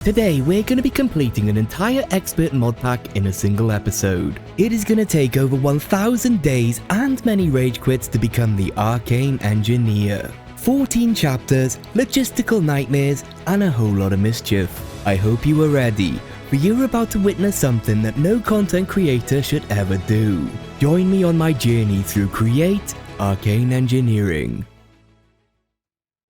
Today we're going to be completing an entire expert mod pack in a single episode. It is going to take over 1000 days and many rage quits to become the Arcane Engineer. 14 chapters, logistical nightmares, and a whole lot of mischief. I hope you are ready, for you're about to witness something that no content creator should ever do. Join me on my journey through Create Arcane Engineering.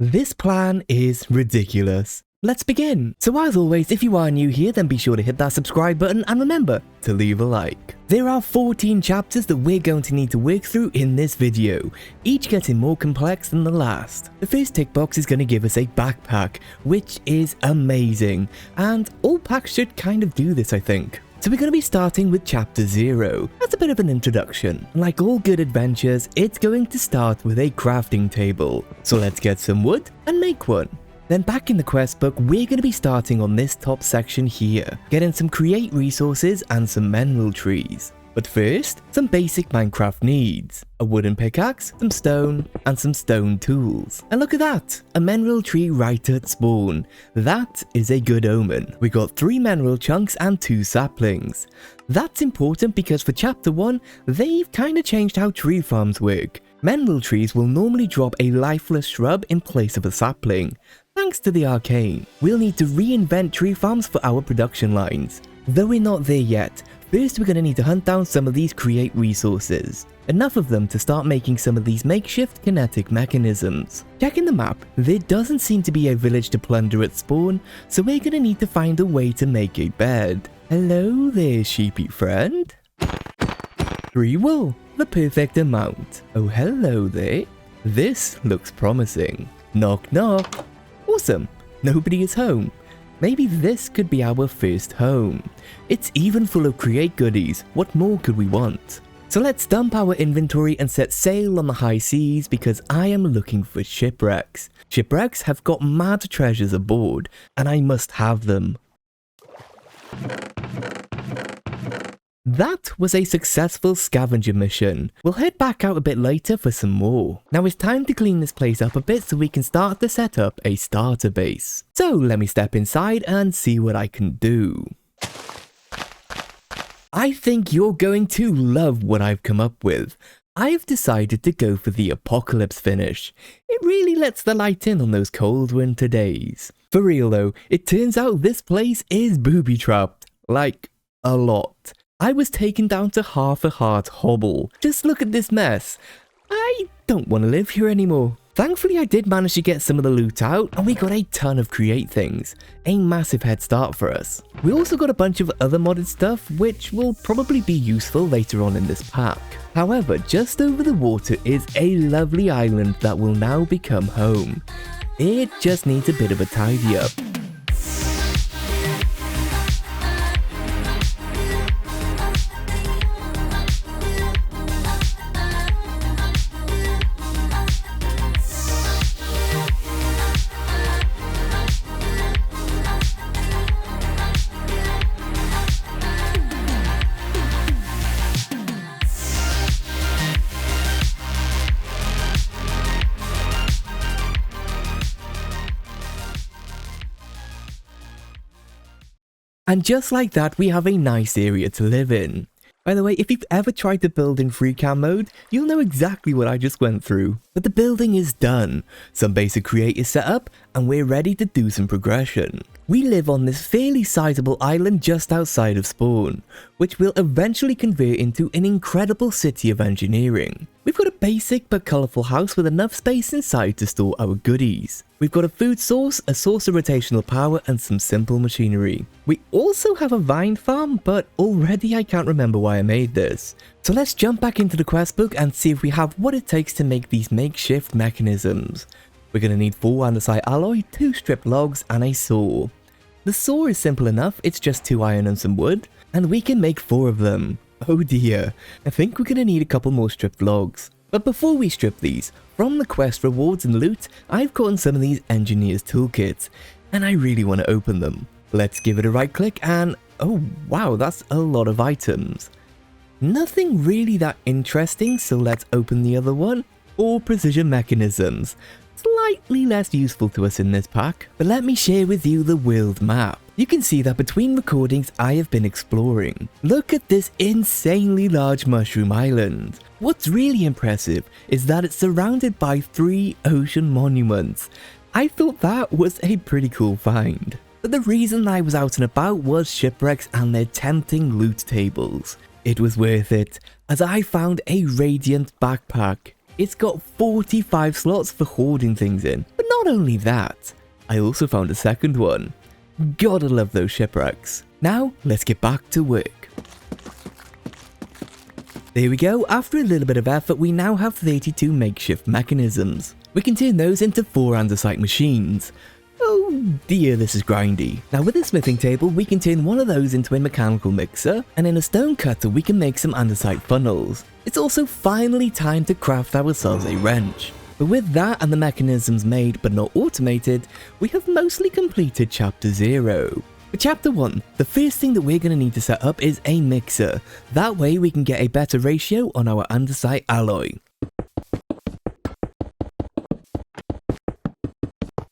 This plan is ridiculous. Let's begin. So as always, if you are new here, then be sure to hit that subscribe button and remember to leave a like. There are 14 chapters that we're going to need to work through in this video, each getting more complex than the last. The first tick box is going to give us a backpack, which is amazing, and all packs should kind of do this, I think. So we're going to be starting with chapter 0. That's a bit of an introduction. Like all good adventures, it's going to start with a crafting table. So let's get some wood and make one. Then back in the quest book, we're going to be starting on this top section here, getting some create resources and some mineral trees. But first, some basic Minecraft needs. A wooden pickaxe, some stone, and some stone tools. And look at that, a mineral tree right at spawn. That is a good omen. We got 3 mineral chunks and 2 saplings. That's important because for chapter 1, they've kind of changed how tree farms work. Mineral trees will normally drop a lifeless shrub in place of a sapling. Thanks to the Arcane, we'll need to reinvent tree farms for our production lines. Though we're not there yet, first we're going to need to hunt down some of these create resources. Enough of them to start making some of these makeshift kinetic mechanisms. Checking the map, there doesn't seem to be a village to plunder at spawn, so we're going to need to find a way to make a bed. Hello there, sheepy friend. 3 wool, the perfect amount. Oh, hello there. This looks promising. Knock knock. Awesome, nobody is home. Maybe this could be our first home. It's even full of create goodies, what more could we want? So let's dump our inventory and set sail on the high seas because I am looking for shipwrecks. Shipwrecks have got mad treasures aboard, and I must have them. That was a successful scavenger mission. We'll head back out a bit later for some more. Now it's time to clean this place up a bit so we can start to set up a starter base. So let me step inside and see what I can do. I think you're going to love what I've come up with. I've decided to go for the apocalypse finish. It really lets the light in on those cold winter days. For real though, it turns out this place is booby-trapped. Like, a lot. I was taken down to half a heart hobble. Just look at this mess. I don't want to live here anymore. Thankfully I did manage to get some of the loot out and we got a ton of create things. A massive head start for us. We also got a bunch of other modded stuff which will probably be useful later on in this pack. However, just over the water is a lovely island that will now become home. It just needs a bit of a tidy up. And just like that, we have a nice area to live in. By the way, if you've ever tried to build in free cam mode, you'll know exactly what I just went through. But the building is done, some basic create is set up, and we're ready to do some progression. We live on this fairly sizable island just outside of spawn, which will eventually convert into an incredible city of engineering. We've got a basic but colourful house with enough space inside to store our goodies. We've got a food source, a source of rotational power, and some simple machinery. We also have a vine farm, but already I can't remember why I made this. So let's jump back into the quest book and see if we have what it takes to make these makeshift mechanisms. We're going to need 4 andesite alloy, 2 stripped logs, and a saw. The saw is simple enough, it's just 2 iron and some wood, and we can make 4 of them. Oh dear, I think we're going to need a couple more stripped logs. But before we strip these, from the quest rewards and loot, I've gotten some of these engineers toolkits, and I really want to open them. Let's give it a right click and, oh wow, that's a lot of items. Nothing really that interesting, so let's open the other one. 4 precision mechanisms. Slightly less useful to us in this pack, but let me share with you the world map. you can see that between recordings I have been exploring. Look at this insanely large mushroom island. What's really impressive is that it's surrounded by 3 ocean monuments. I thought that was a pretty cool find. But the reason I was out and about was shipwrecks and their tempting loot tables. It was worth it, as I found a radiant backpack. It's got 45 slots for hoarding things in, but not only that, I also found a second one. Gotta love those shipwrecks. Now, let's get back to work. There we go, after a little bit of effort we now have 32 makeshift mechanisms. We can turn those into 4 andesite machines. Oh dear, this is grindy. Now with the smithing table we can turn one of those into a mechanical mixer, and in a stone cutter we can make some andesite funnels. It's also finally time to craft ourselves a wrench. But with that and the mechanisms made but not automated, we have mostly completed chapter 0. For chapter 1, the first thing that we're going to need to set up is a mixer. That way we can get a better ratio on our andesite alloy.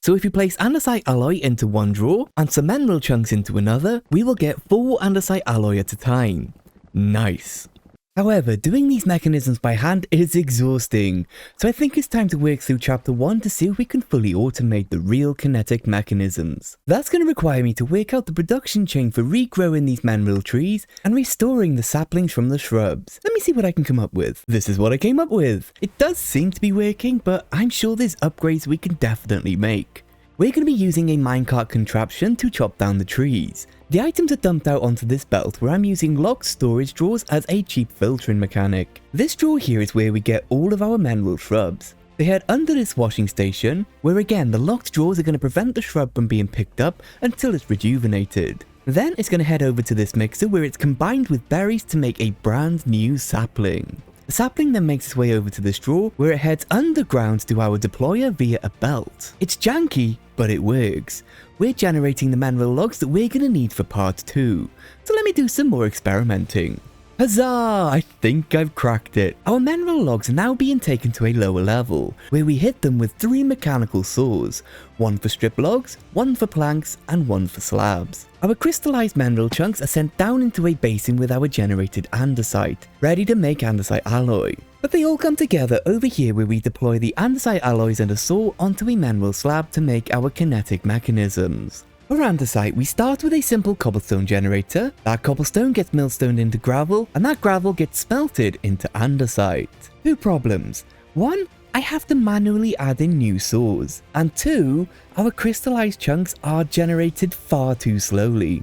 So if you place andesite alloy into one drawer and some mineral chunks into another, we will get 4 andesite alloy at a time. Nice. However, doing these mechanisms by hand is exhausting, so I think it's time to work through chapter 1 to see if we can fully automate the real kinetic mechanisms. That's going to require me to work out the production chain for regrowing these mineral trees and restoring the saplings from the shrubs. Let me see what I can come up with. This is what I came up with. It does seem to be working, but I'm sure there's upgrades we can definitely make. We're going to be using a minecart contraption to chop down the trees. The items are dumped out onto this belt where I'm using locked storage drawers as a cheap filtering mechanic. This drawer here is where we get all of our mineral shrubs. They head under this washing station, where again the locked drawers are going to prevent the shrub from being picked up until it's rejuvenated. Then it's going to head over to this mixer where it's combined with berries to make a brand new sapling. The sapling then makes its way over to this drawer where it heads underground to our deployer via a belt. It's janky, but it works. We're generating the mineral logs that we're going to need for part 2. So let me do some more experimenting. Huzzah! I think I've cracked it. Our mineral logs are now being taken to a lower level, where we hit them with 3 mechanical saws, 1 for strip logs, 1 for planks, and 1 for slabs. Our crystallized mineral chunks are sent down into a basin with our generated andesite, ready to make andesite alloy. But they all come together over here where we deploy the andesite alloys and a saw onto a mineral slab to make our kinetic mechanisms. For andesite, we start with a simple cobblestone generator. That cobblestone gets millstoned into gravel, and that gravel gets smelted into andesite. 2 problems. 1, I have to manually add in new saws. And 2, our crystallized chunks are generated far too slowly.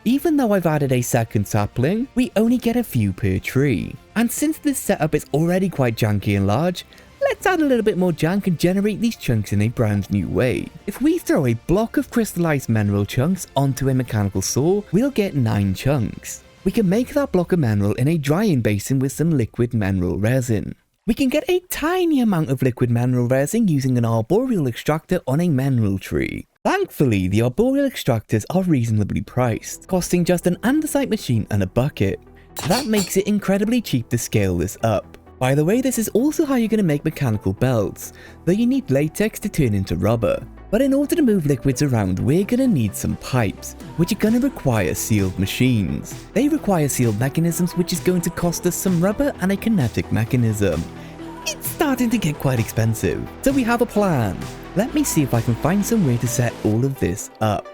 Even though I've added a second sapling, we only get a few per tree. And since this setup is already quite janky and large, let's add a little bit more jank and generate these chunks in a brand new way. If we throw a block of crystallized mineral chunks onto a mechanical saw, we'll get 9 chunks. We can make that block of mineral in a drying basin with some liquid mineral resin. We can get a tiny amount of liquid mineral resin using an arboreal extractor on a mineral tree. Thankfully, the arboreal extractors are reasonably priced, costing just an andesite machine and a bucket. That makes it incredibly cheap to scale this up. By the way, this is also how you're going to make mechanical belts, though you need latex to turn into rubber. But in order to move liquids around, we're going to need some pipes, which are going to require sealed machines. They require sealed mechanisms, which is going to cost us some rubber and a kinetic mechanism. It's starting to get quite expensive, so we have a plan. Let me see if I can find some way to set all of this up.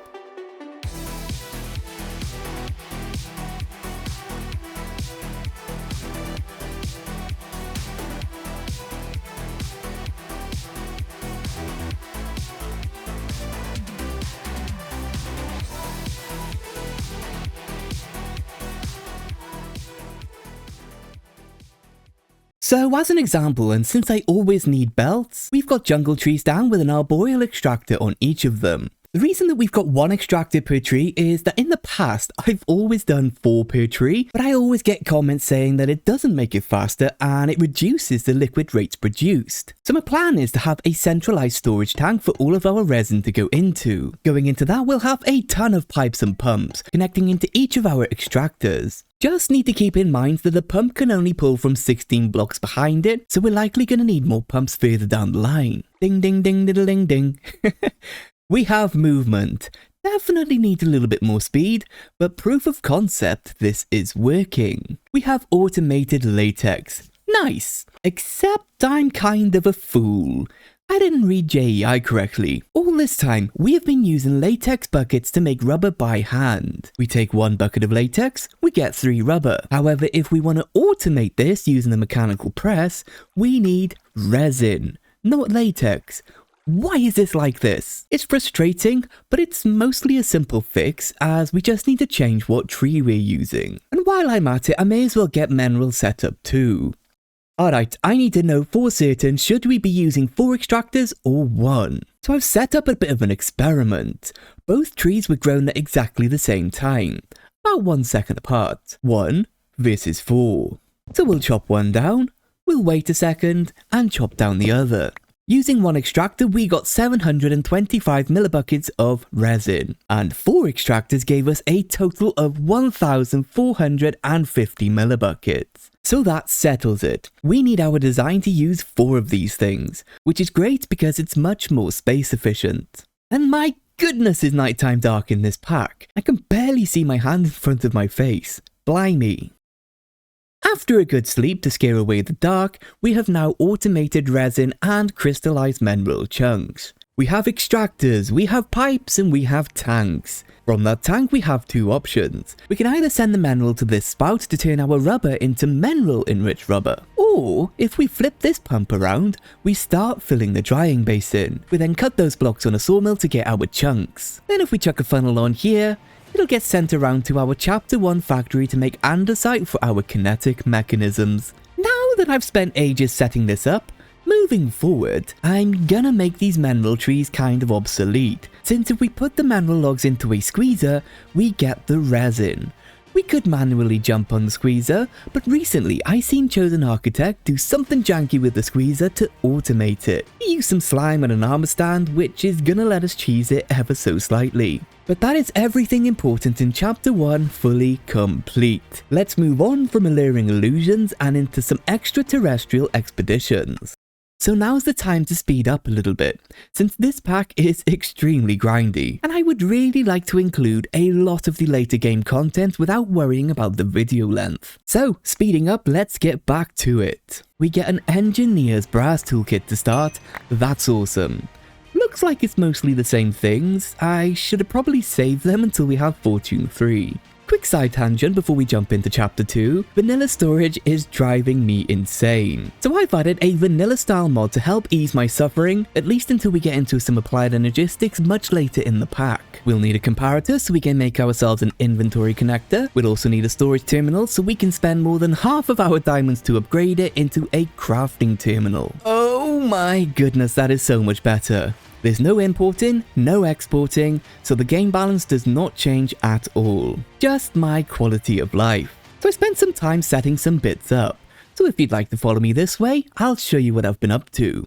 So as an example, and since I always need belts, we've got jungle trees down with an arboreal extractor on each of them. The reason that we've got 1 extractor per tree is that in the past, I've always done 4 per tree, but I always get comments saying that it doesn't make it faster and it reduces the liquid rates produced. So my plan is to have a centralized storage tank for all of our resin to go into. Going into that, we'll have a ton of pipes and pumps connecting into each of our extractors. Just need to keep in mind that the pump can only pull from 16 blocks behind it, so we're likely going to need more pumps further down the line. Ding ding ding diddle ding ding. We have movement. Definitely need a little bit more speed, but proof of concept, this is working. We have automated latex. Nice! Except I'm kind of a fool. I didn't read JEI correctly. All this time, we have been using latex buckets to make rubber by hand. We take 1 bucket of latex, we get 3 rubber. However, if we want to automate this using a mechanical press, we need resin, not latex. Why is this like this? It's frustrating, but it's mostly a simple fix as we just need to change what tree we're using. And while I'm at it, I may as well get mineral set up too. Alright, I need to know for certain should we be using 4 extractors or 1. So I've set up a bit of an experiment. Both trees were grown at exactly the same time, about 1 second apart. 1 versus 4. So we'll chop one down, we'll wait a second, and chop down the other. Using 1 extractor, we got 725 millibuckets of resin, and 4 extractors gave us a total of 1,450 millibuckets. So that settles it. We need our design to use 4 of these things, which is great because it's much more space efficient. And my goodness is nighttime dark in this pack. I can barely see my hand in front of my face. Blimey. After a good sleep to scare away the dark, we have now automated resin and crystallized mineral chunks. We have extractors, we have pipes, and we have tanks. From that tank we have 2 options. We can either send the mineral to this spout to turn our rubber into mineral enriched rubber, or if we flip this pump around, we start filling the drying basin. We then cut those blocks on a sawmill to get our chunks. Then if we chuck a funnel on here, it'll get sent around to our Chapter 1 factory to make andesite for our kinetic mechanisms. Now that I've spent ages setting this up, moving forward, I'm gonna make these mineral trees kind of obsolete, since if we put the mineral logs into a squeezer, we get the resin. We could manually jump on the squeezer, but recently I seen Chosen Architect do something janky with the squeezer to automate it. He used some slime and an armor stand, which is gonna let us cheese it ever so slightly. But that is everything important in Chapter 1 fully complete. Let's move on from alluring illusions and into some extraterrestrial expeditions. So now's the time to speed up a little bit, since this pack is extremely grindy, and I would really like to include a lot of the later game content without worrying about the video length. So, speeding up, let's get back to it. We get an engineer's brass toolkit to start. That's awesome. Looks like it's mostly the same things. I should have probably saved them until we have Fortune 3. Quick side tangent before we jump into Chapter 2, vanilla storage is driving me insane. So I've added a vanilla style mod to help ease my suffering, at least until we get into some applied energistics much later in the pack. We'll need a comparator so we can make ourselves an inventory connector. We'll also need a storage terminal so we can spend more than half of our diamonds to upgrade it into a crafting terminal. Oh my goodness, that is so much better. There's no importing, no exporting, so the game balance does not change at all. Just my quality of life. So I spent some time setting some bits up. So if you'd like to follow me this way, I'll show you what I've been up to.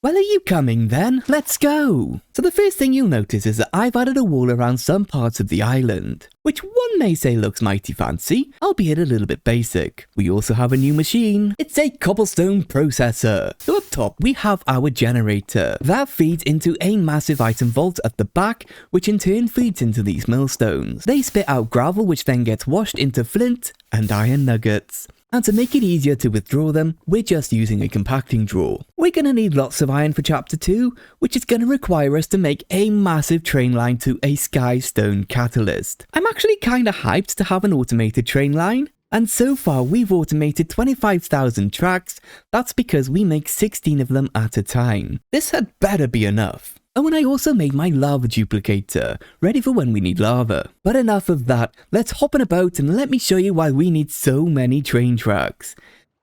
Well, are you coming then? Let's go! So the first thing you'll notice is that I've added a wall around some parts of the island, which one may say looks mighty fancy, albeit a little bit basic. We also have a new machine. It's a cobblestone processor. So up top, we have our generator. That feeds into a massive item vault at the back, which in turn feeds into these millstones. They spit out gravel, which then gets washed into flint and iron nuggets. And to make it easier to withdraw them, we're just using a compacting drawer. We're going to need lots of iron for Chapter 2, which is going to require us to make a massive train line to a skystone catalyst. I'm actually kind of hyped to have an automated train line, and so far we've automated 25,000 tracks. That's because we make 16 of them at a time. This had better be enough. Oh, and I also made my lava duplicator, ready for when we need lava. But enough of that, let's hop on a boat and let me show you why we need so many train tracks.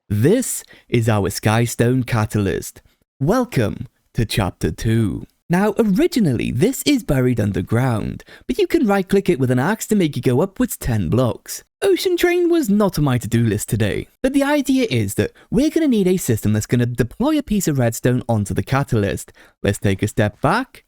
This is our skystone catalyst. Welcome to Chapter 2. Now, originally, this is buried underground, but you can right-click it with an axe to make it go upwards 10 blocks. Ocean Train was not on my to-do list today, but the idea is that we're going to need a system that's going to deploy a piece of redstone onto the catalyst. Let's take a step back,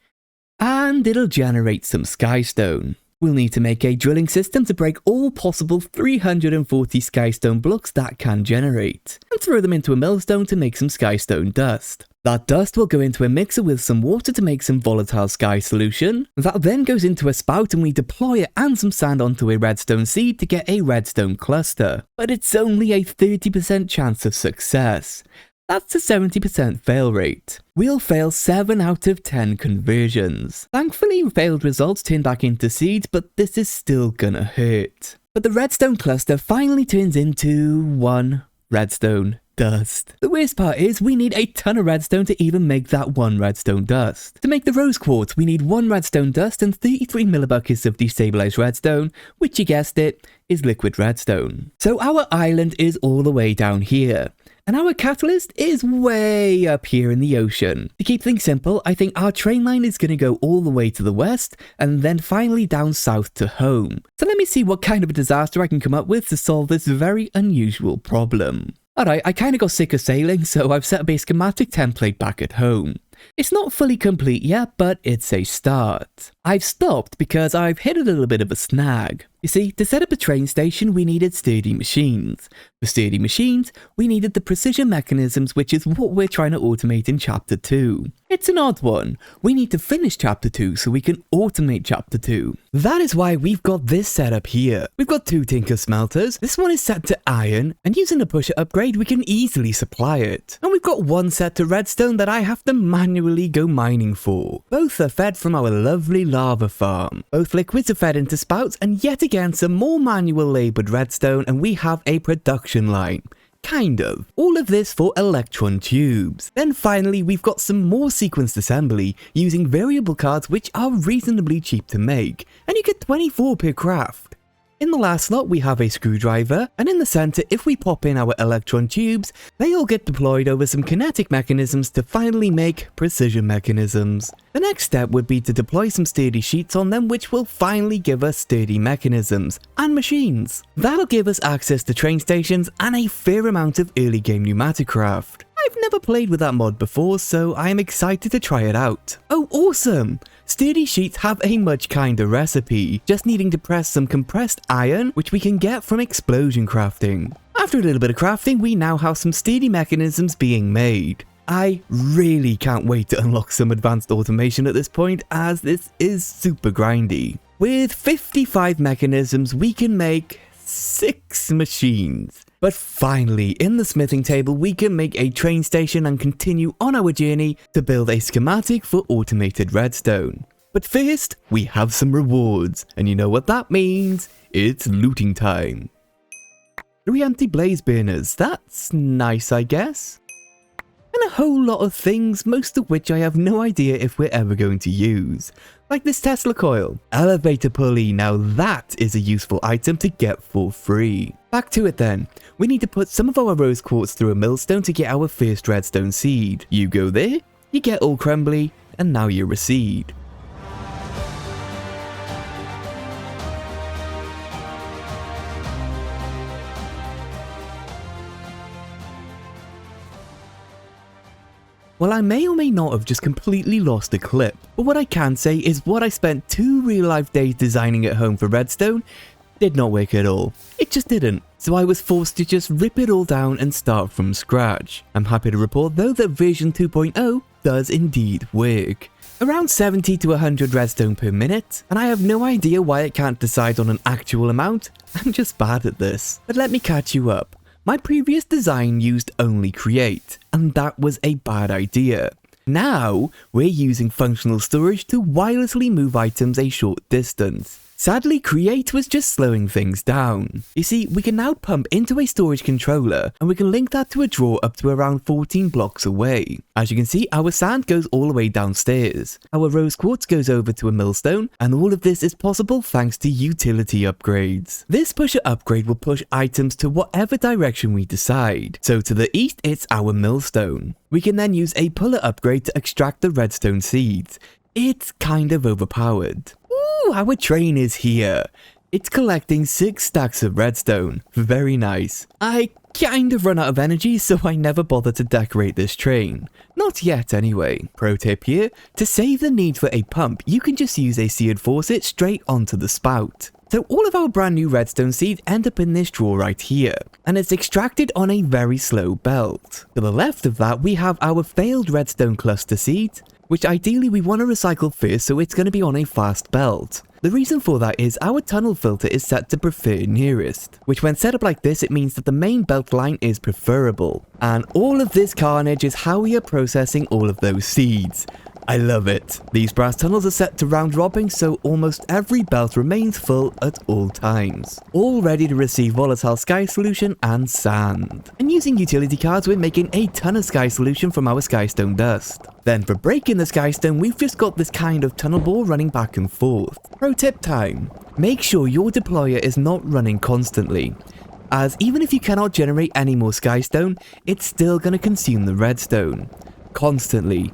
and it'll generate some skystone. We'll need to make a drilling system to break all possible 340 skystone blocks that can generate, and throw them into a millstone to make some skystone dust. That dust will go into a mixer with some water to make some volatile sky solution. That then goes into a spout and we deploy it and some sand onto a redstone seed to get a redstone cluster. But it's only a 30% chance of success. That's a 70% fail rate. We'll fail 7 out of 10 conversions. Thankfully, failed results turn back into seeds, but this is still gonna hurt. But the redstone cluster finally turns into 1 redstone dust. The worst part is we need a ton of redstone to even make that 1 redstone dust. To make the rose quartz, we need 1 redstone dust and 33 millibuckets of destabilized redstone, which you guessed it, is liquid redstone. So our island is all the way down here. And our catalyst is way up here in the ocean. To keep things simple, I think our train line is going to go all the way to the west and then finally down south to home. So let me see what kind of a disaster I can come up with to solve this very unusual problem. Alright, I kinda got sick of sailing, so I've set up a schematic template back at home. It's not fully complete yet, but it's a start. I've stopped because I've hit a little bit of a snag. You see, to set up a train station, we needed sturdy machines. For sturdy machines, we needed the precision mechanisms, which is what we're trying to automate in Chapter 2. It's an odd one. We need to finish Chapter 2 so we can automate Chapter 2. That is why we've got this setup here. We've got 2 tinker smelters. This one is set to iron, and using a pusher upgrade, we can easily supply it. And we've got one set to redstone that I have to manually go mining for. Both are fed from our lovely lava farm. Both liquids are fed into spouts, and yet again some more manual laboured redstone, and we have a production line. Kind of. All of this for electron tubes. Then finally we've got some more sequenced assembly using variable cards which are reasonably cheap to make, and you get 24 per craft. In the last slot we have a screwdriver, and in the center if we pop in our electron tubes, they all get deployed over some kinetic mechanisms to finally make precision mechanisms. The next step would be to deploy some sturdy sheets on them, which will finally give us sturdy mechanisms and machines. That'll give us access to train stations and a fair amount of early game pneumatic craft. I've never played with that mod before, so I am excited to try it out. Oh, awesome! Sturdy sheets have a much kinder recipe, just needing to press some compressed iron, which we can get from explosion crafting. After a little bit of crafting, we now have some sturdy mechanisms being made. I really can't wait to unlock some advanced automation at this point, as this is super grindy. With 55 mechanisms, we can make 6 machines. But finally, in the smithing table, we can make a train station and continue on our journey to build a schematic for automated redstone. But first, we have some rewards, and you know what that means? It's looting time. 3 empty blaze burners, that's nice I guess. And a whole lot of things, most of which I have no idea if we're ever going to use. Like this Tesla coil. Elevator pulley, now that is a useful item to get for free. Back to it then. We need to put some of our rose quartz through a millstone to get our first redstone seed. You go there, you get all crumbly, and now you're a seed. Well, I may or may not have just completely lost the clip, but what I can say is what I spent 2 real-life days designing at home for redstone did not work at all. It just didn't. So I was forced to just rip it all down and start from scratch. I'm happy to report though that version 2.0 does indeed work. Around 70 to 100 redstone per minute, and I have no idea why it can't decide on an actual amount. I'm just bad at this. But let me catch you up. My previous design used only create, and that was a bad idea. Now, we're using functional storage to wirelessly move items a short distance. Sadly, create was just slowing things down. You see, we can now pump into a storage controller, and we can link that to a drawer up to around 14 blocks away. As you can see, our sand goes all the way downstairs. Our rose quartz goes over to a millstone, and all of this is possible thanks to utility upgrades. This pusher upgrade will push items to whatever direction we decide. So to the east, it's our millstone. We can then use a puller upgrade to extract the redstone seeds. It's kind of overpowered. Ooh, our train is here. It's collecting 6 stacks of redstone. Very nice. I kind of run out of energy, so I never bother to decorate this train. Not yet anyway. Pro tip here, to save the need for a pump, you can just use a seared faucet straight onto the spout. So all of our brand new redstone seeds end up in this drawer right here. and it's extracted on a very slow belt. To the left of that, we have our failed redstone cluster seed, which ideally we want to recycle first, so it's going to be on a fast belt. The reason for that is our tunnel filter is set to prefer nearest, which when set up like this, it means that the main belt line is preferable. And all of this carnage is how we are processing all of those seeds. I love it. These brass tunnels are set to round robin, so almost every belt remains full at all times, all ready to receive volatile sky solution and sand. And using utility cards, we're making a ton of sky solution from our skystone dust. Then for breaking the skystone, we've just got this kind of tunnel bore running back and forth. Pro tip time: make sure your deployer is not running constantly, as even if you cannot generate any more skystone, it's still going to consume the redstone constantly.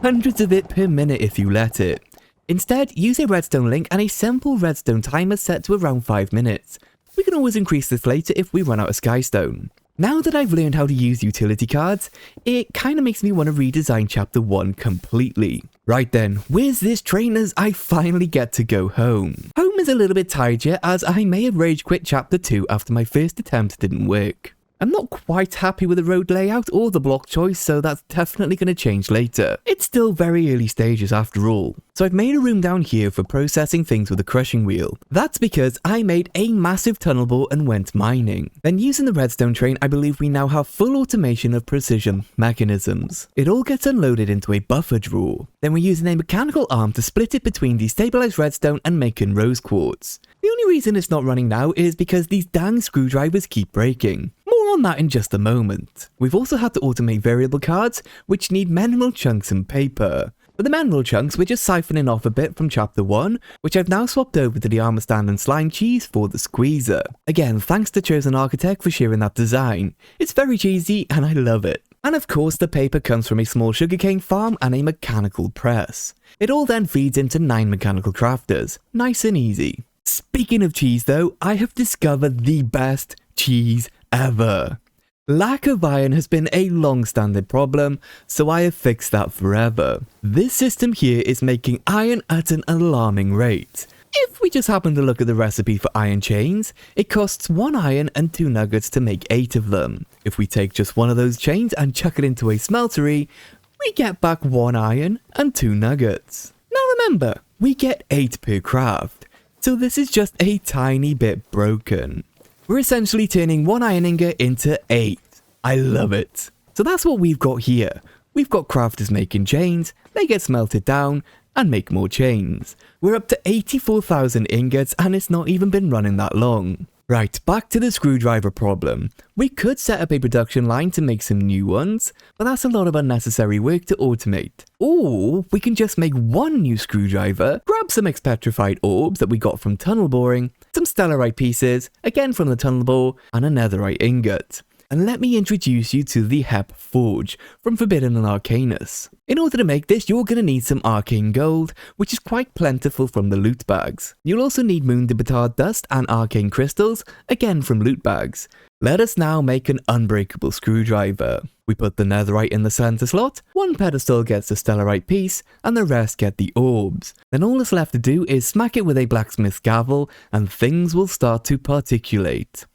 Hundreds of it per minute if you let it. Instead, use a redstone link and a simple redstone timer set to around 5 minutes. We can always increase this later if we run out of skystone. Now that I've learned how to use utility cards, it kinda makes me want to redesign chapter 1 completely. Right then, where's this train as I finally get to go home? Home is a little bit tired yet, as I may have rage quit chapter 2 after my first attempt didn't work. I'm not quite happy with the road layout or the block choice, so that's definitely going to change later. It's still very early stages after all. So I've made a room down here for processing things with a crushing wheel. That's because I made a massive tunnel bore and went mining. Then using the redstone train, I believe we now have full automation of precision mechanisms. It all gets unloaded into a buffer drawer. Then we're using a mechanical arm to split it between destabilized redstone and making rose quartz. The only reason it's not running now is because these dang screwdrivers keep breaking. More on that in just a moment. We've also had to automate variable cards, which need mineral chunks and paper. For the mineral chunks, we're just siphoning off a bit from chapter 1, which I've now swapped over to the armor stand and slime cheese for the squeezer. Again, thanks to Chosen Architect for sharing that design. It's very cheesy and I love it. And of course, the paper comes from a small sugarcane farm and a mechanical press. It all then feeds into 9 mechanical crafters. Nice and easy. Speaking of cheese though, I have discovered the best cheese ever. Lack of iron has been a long-standing problem, so I have fixed that forever. This system here is making iron at an alarming rate. If we just happen to look at the recipe for iron chains, it costs 1 iron and 2 nuggets to make 8 of them. If we take just one of those chains and chuck it into a smeltery, we get back 1 iron and 2 nuggets. Now remember, we get 8 per craft, so this is just a tiny bit broken. We're essentially turning 1 iron ingot into 8. I love it. So that's what we've got here. We've got crafters making chains, they get smelted down, and make more chains. We're up to 84,000 ingots and it's not even been running that long. Right, back to the screwdriver problem. We could set up a production line to make some new ones, but that's a lot of unnecessary work to automate. Or we can just make 1 new screwdriver, grab some expetrified orbs that we got from tunnel boring, some stellarite pieces, again from the tunnel bore, and a netherite ingot. And let me introduce you to the Hep Forge from Forbidden and Arcanus. In order to make this, you're going to need some arcane gold, which is quite plentiful from the loot bags. You'll also need moon debitard dust and arcane crystals, again from loot bags. Let us now make an unbreakable screwdriver. We put the netherite in the center slot, 1 pedestal gets a stellarite piece, and the rest get the orbs. Then all that's left to do is smack it with a blacksmith's gavel, and things will start to particulate.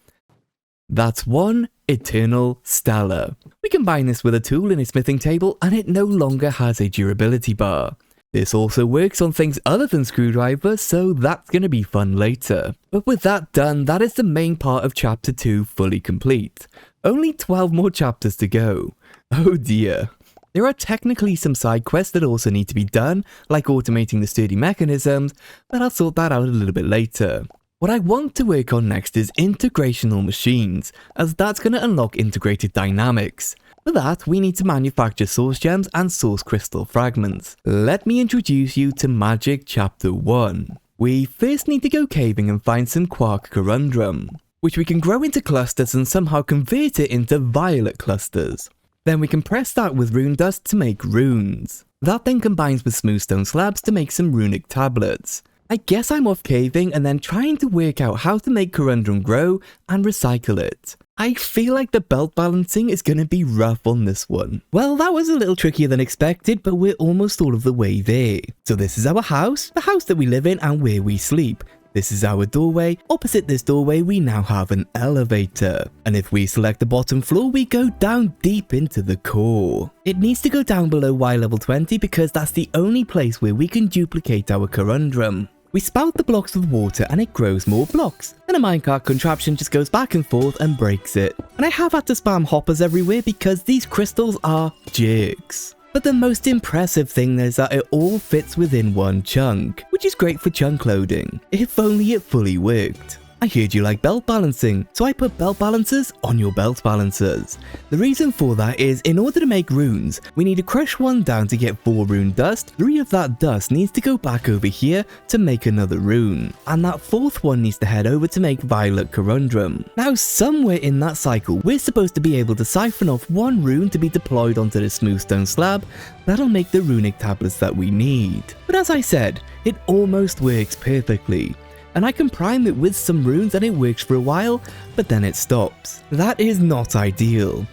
That's 1 eternal stellar. We combine this with a tool in a smithing table and it no longer has a durability bar. This also works on things other than screwdrivers, so that's going to be fun later. But with that done, that is the main part of chapter 2 fully complete. Only 12 more chapters to go. Oh dear. There are technically some side quests that also need to be done, like automating the sturdy mechanisms, but I'll sort that out a little bit later. What I want to work on next is integrational machines, as that's going to unlock integrated dynamics. For that, we need to manufacture source gems and source crystal fragments. Let me introduce you to Magic Chapter 1. We first need to go caving and find some quark corundum, which we can grow into clusters and somehow convert it into violet clusters. Then we can press that with rune dust to make runes. That then combines with smooth stone slabs to make some runic tablets. I guess I'm off caving and then trying to work out how to make corundum grow and recycle it. I feel like the belt balancing is going to be rough on this one. Well, that was a little trickier than expected, but we're almost all of the way there. So this is our house, the house that we live in and where we sleep. This is our doorway. Opposite this doorway, we now have an elevator. And if we select the bottom floor, we go down deep into the core. It needs to go down below Y level 20 because that's the only place where we can duplicate our corundum. We spout the blocks with water and it grows more blocks. Then a minecart contraption just goes back and forth and breaks it. And I have had to spam hoppers everywhere because these crystals are jerks. But the most impressive thing is that it all fits within one chunk, which is great for chunk loading, if only it fully worked. I heard you like belt balancing, so I put belt balancers on your belt balancers. The reason for that is, in order to make runes, we need to crush one down to get 4 rune dust. 3 of that dust needs to go back over here to make another rune, and that 4th one needs to head over to make violet corundum. Now somewhere in that cycle, we're supposed to be able to siphon off 1 rune to be deployed onto the smooth stone slab. That'll make the runic tablets that we need. But as I said, it almost works perfectly. And I can prime it with some runes and it works for a while, but then it stops. That is not ideal.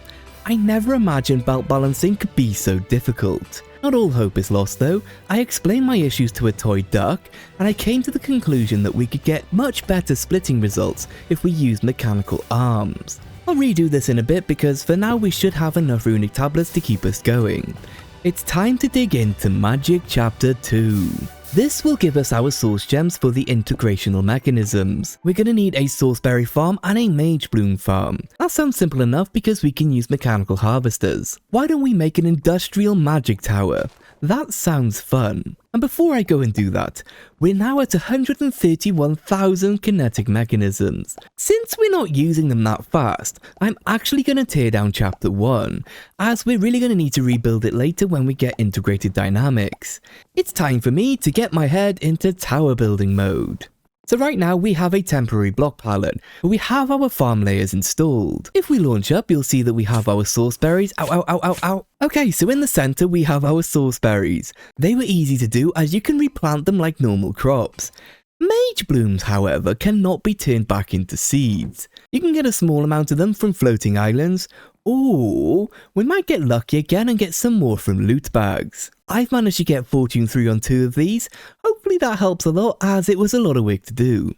I never imagined belt balancing could be so difficult. Not all hope is lost though. I explained my issues to a toy duck, and I came to the conclusion that we could get much better splitting results if we use mechanical arms. I'll redo this in a bit because for now we should have enough runic tablets to keep us going. It's time to dig into Magic Chapter 2. This will give us our source gems for the integrational mechanisms. We're going to need a sourceberry farm and a mage bloom farm. That sounds simple enough because we can use mechanical harvesters. Why don't we make an industrial magic tower? That sounds fun. And before I go and do that, we're now at 131,000 kinetic mechanisms. Since we're not using them that fast, I'm actually going to tear down chapter 1, as we're really going to need to rebuild it later when we get integrated dynamics. It's time for me to get my head into tower building mode. So right now we have a temporary block palette, but we have our farm layers installed. If we launch up, you'll see that we have our source berries. Ow, ow, ow, ow, ow. Okay, so in the center we have our source berries. They were easy to do as you can replant them like normal crops. Mage blooms, however, cannot be turned back into seeds. You can get a small amount of them from floating islands, or we might get lucky again and get some more from loot bags. I've managed to get Fortune 3 on 2 of these. Hopefully that helps a lot, as it was a lot of work to do.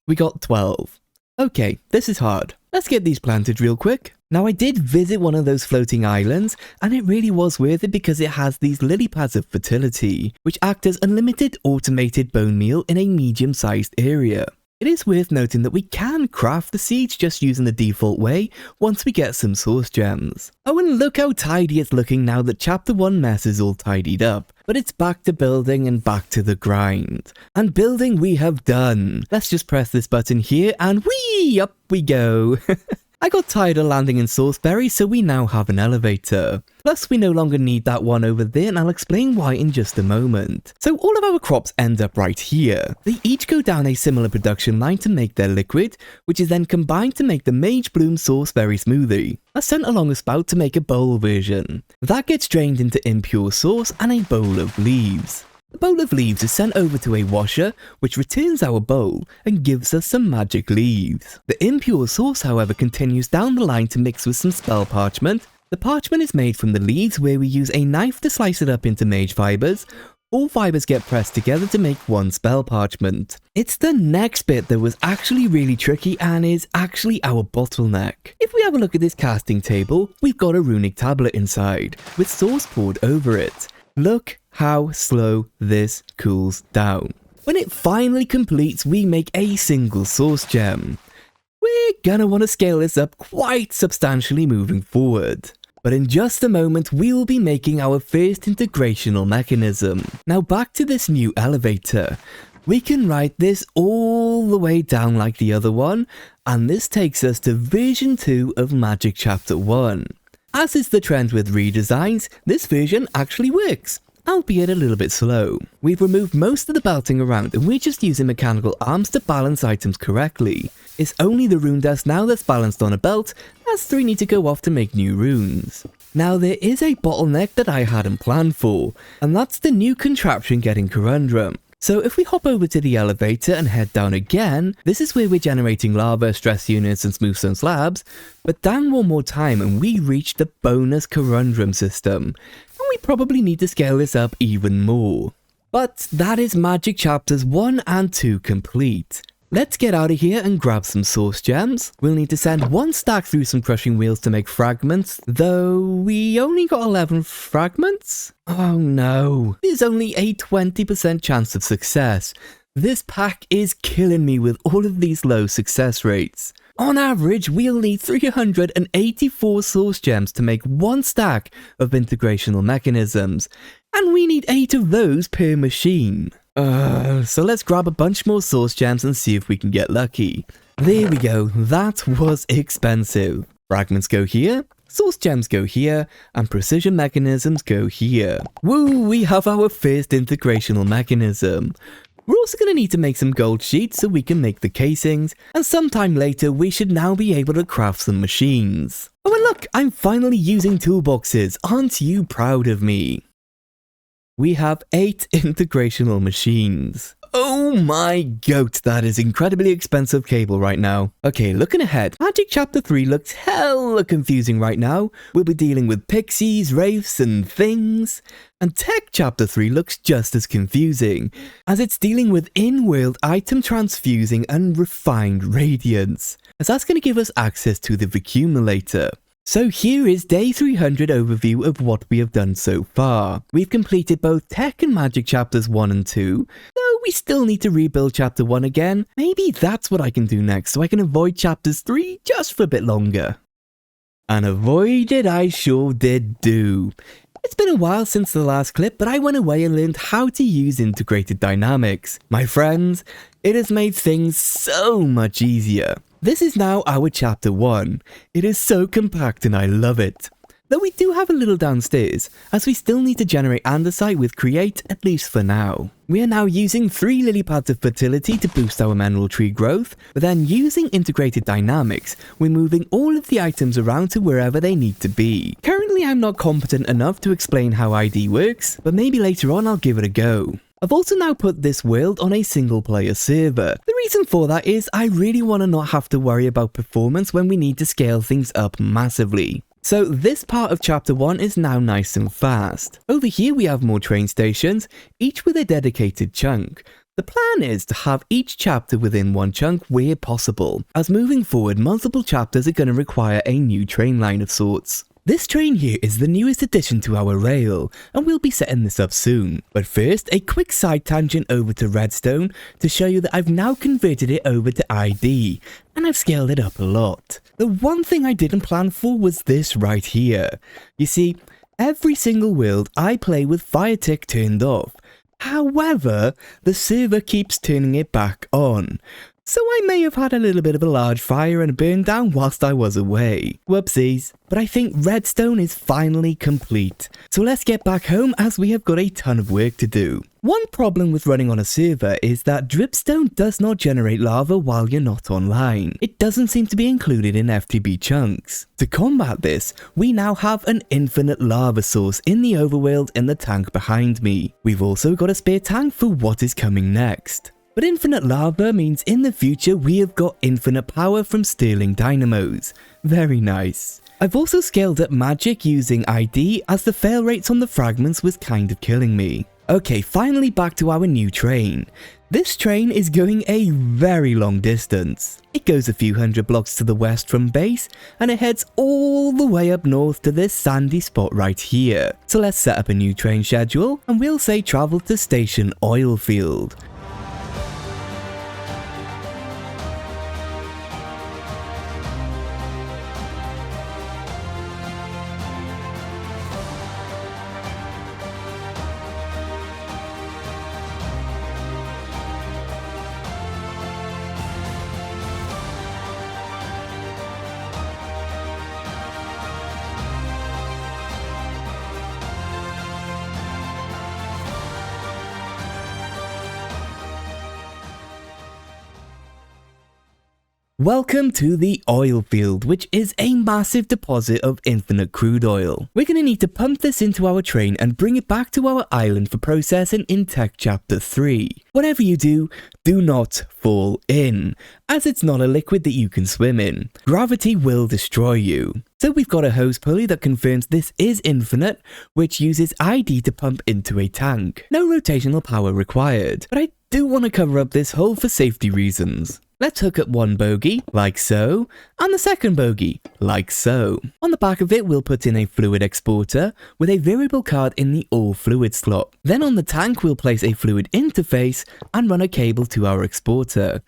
We got 12. Okay, this is hard. Let's get these planted real quick. Now I did visit one of those floating islands, and it really was worth it because it has these lily pads of fertility, which act as unlimited automated bone meal in a medium-sized area. It is worth noting that we can craft the seeds just using the default way once we get some source gems. Oh, and look how tidy it's looking now that chapter 1 mess is all tidied up. But it's back to building and back to the grind. And building we have done. Let's just press this button here and whee! Up we go. I got tired of landing in Sourceberry, so we now have an elevator. Plus, we no longer need that one over there, and I'll explain why in just a moment. So all of our crops end up right here. They each go down a similar production line to make their liquid, which is then combined to make the Mage Bloom Sourceberry smoothie. That's sent along a spout to make a bowl version. That gets drained into impure sauce and a bowl of leaves. The bowl of leaves is sent over to a washer, which returns our bowl and gives us some magic leaves. The impure sauce, however, continues down the line to mix with some spell parchment. The parchment is made from the leaves, where we use a knife to slice it up into mage fibers. All fibers get pressed together to make one spell parchment. It's the next bit that was actually really tricky and is actually our bottleneck. If we have a look at this casting table, we've got a runic tablet inside, with sauce poured over it. Look how slow this cools down. When it finally completes, we make a single source gem. We're gonna want to scale this up quite substantially moving forward. But in just a moment, we will be making our first integrational mechanism. Now back to this new elevator. We can write this all the way down like the other one, and this takes us to version 2 of Magic Chapter 1. As is the trend with redesigns, this version actually works, albeit a little bit slow. We've removed most of the belting around and we're just using mechanical arms to balance items correctly. It's only the rune dust now that's balanced on a belt, as 3 need to go off to make new runes. Now there is a bottleneck that I hadn't planned for, and that's the new contraption getting corundum. So if we hop over to the elevator and head down again, this is where we're generating lava, stress units and smooth stone slabs, but down one more time and we reach the bonus corundum system, and we probably need to scale this up even more. But that is Magic Chapters 1 and 2 complete. Let's get out of here and grab some source gems. We'll need to send 1 stack through some crushing wheels to make fragments, though we only got 11 fragments? Oh no, there's only a 20% chance of success. This pack is killing me with all of these low success rates. On average, we'll need 384 source gems to make 1 stack of integrational mechanisms, and we need 8 of those per machine. So let's grab a bunch more source gems and see if we can get lucky. There we go, that was expensive. Fragments go here, source gems go here, and precision mechanisms go here. Woo, we have our first integrational mechanism. We're also going to need to make some gold sheets so we can make the casings, and sometime later we should now be able to craft some machines. Oh, and look, I'm finally using toolboxes. Aren't you proud of me? We have 8 integrational machines. Oh my goat, that is incredibly expensive cable right now. Okay, looking ahead, Magic Chapter 3 looks hella confusing right now. We'll be dealing with pixies, wraiths, and things. And Tech Chapter 3 looks just as confusing, as it's dealing with in-world item transfusing and refined radiance, as that's going to give us access to the accumulator. So here is day 300 overview of what we have done so far. We've completed both Tech and Magic Chapters 1 and 2, though we still need to rebuild Chapter 1 again. Maybe that's what I can do next so I can avoid Chapters 3 just for a bit longer. And avoid it I sure did do. It's been a while since the last clip, but I went away and learned how to use integrated dynamics. My friends, it has made things so much easier. This is now our Chapter 1. It is so compact and I love it. Though we do have a little downstairs, as we still need to generate andesite with Create, at least for now. We are now using 3 lily pads of fertility to boost our mineral tree growth, but then using integrated dynamics, we're moving all of the items around to wherever they need to be. Currently I'm not competent enough to explain how ID works, but maybe later on I'll give it a go. I've also now put this world on a single player server. The reason for that is I really want to not have to worry about performance when we need to scale things up massively. So this part of Chapter 1 is now nice and fast. Over here we have more train stations, each with a dedicated chunk. The plan is to have each chapter within one chunk where possible, as moving forward multiple chapters are going to require a new train line of sorts. This train here is the newest addition to our rail, and we'll be setting this up soon. But first, a quick side tangent over to redstone to show you that I've now converted it over to ID, and I've scaled it up a lot. The one thing I didn't plan for was this right here. You see, every single world I play with fire tick turned off. However, the server keeps turning it back on. So I may have had a little bit of a large fire and burn down whilst I was away. Whoopsies. But I think redstone is finally complete. So let's get back home as we have got a ton of work to do. One problem with running on a server is that dripstone does not generate lava while you're not online. It doesn't seem to be included in FTB chunks. To combat this, we now have an infinite lava source in the overworld in the tank behind me. We've also got a spare tank for what is coming next. But infinite lava means in the future we have got infinite power from Stirling dynamos. Very nice. I've also scaled up magic using ID as the fail rates on the fragments was kind of killing me. Okay, finally back to our new train. This train is going a very long distance. It goes a few hundred blocks to the west from base and it heads all the way up north to this sandy spot right here. So let's set up a new train schedule and we'll say travel to station Oilfield. Welcome to the oil field, which is a massive deposit of infinite crude oil. We're going to need to pump this into our train and bring it back to our island for processing in Tech Chapter 3. Whatever you do, do not fall in, as it's not a liquid that you can swim in. Gravity will destroy you. So we've got a hose pulley that confirms this is infinite, which uses ID to pump into a tank. No rotational power required, but I do want to cover up this hole for safety reasons. Let's hook up one bogey, like so, and the second bogey, like so. On the back of it, we'll put in a fluid exporter with a variable card in the all fluid slot. Then on the tank, we'll place a fluid interface and run a cable to our exporter.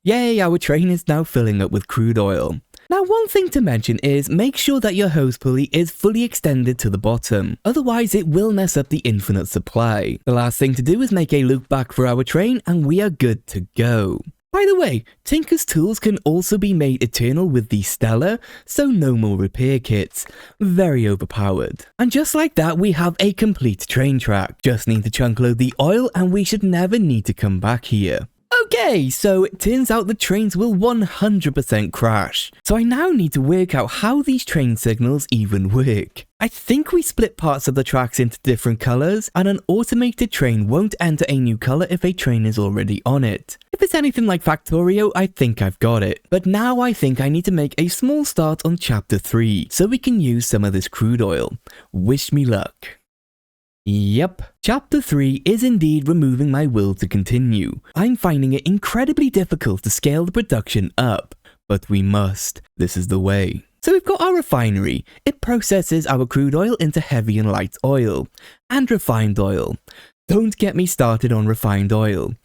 Yay, our train is now filling up with crude oil. Now, one thing to mention is make sure that your hose pulley is fully extended to the bottom, otherwise it will mess up the infinite supply. The last thing to do is make a loop back for our train and we are good to go. By the way, Tinker's tools can also be made eternal with the Stellar, so no more repair kits. Very overpowered. And just like that, we have a complete train track. Just need to chunk load the oil and we should never need to come back here. Okay, so it turns out the trains will 100% crash. So I now need to work out how these train signals even work. I think we split parts of the tracks into different colours, and an automated train won't enter a new colour if a train is already on it. If it's anything like Factorio, I think I've got it. But now I think I need to make a small start on Chapter 3, so we can use some of this crude oil. Wish me luck. Yep, Chapter 3 is indeed removing my will to continue. I'm finding it incredibly difficult to scale the production up, but we must. This is the way. So we've got our refinery. It processes our crude oil into heavy and light oil, and refined oil. Don't get me started on refined oil.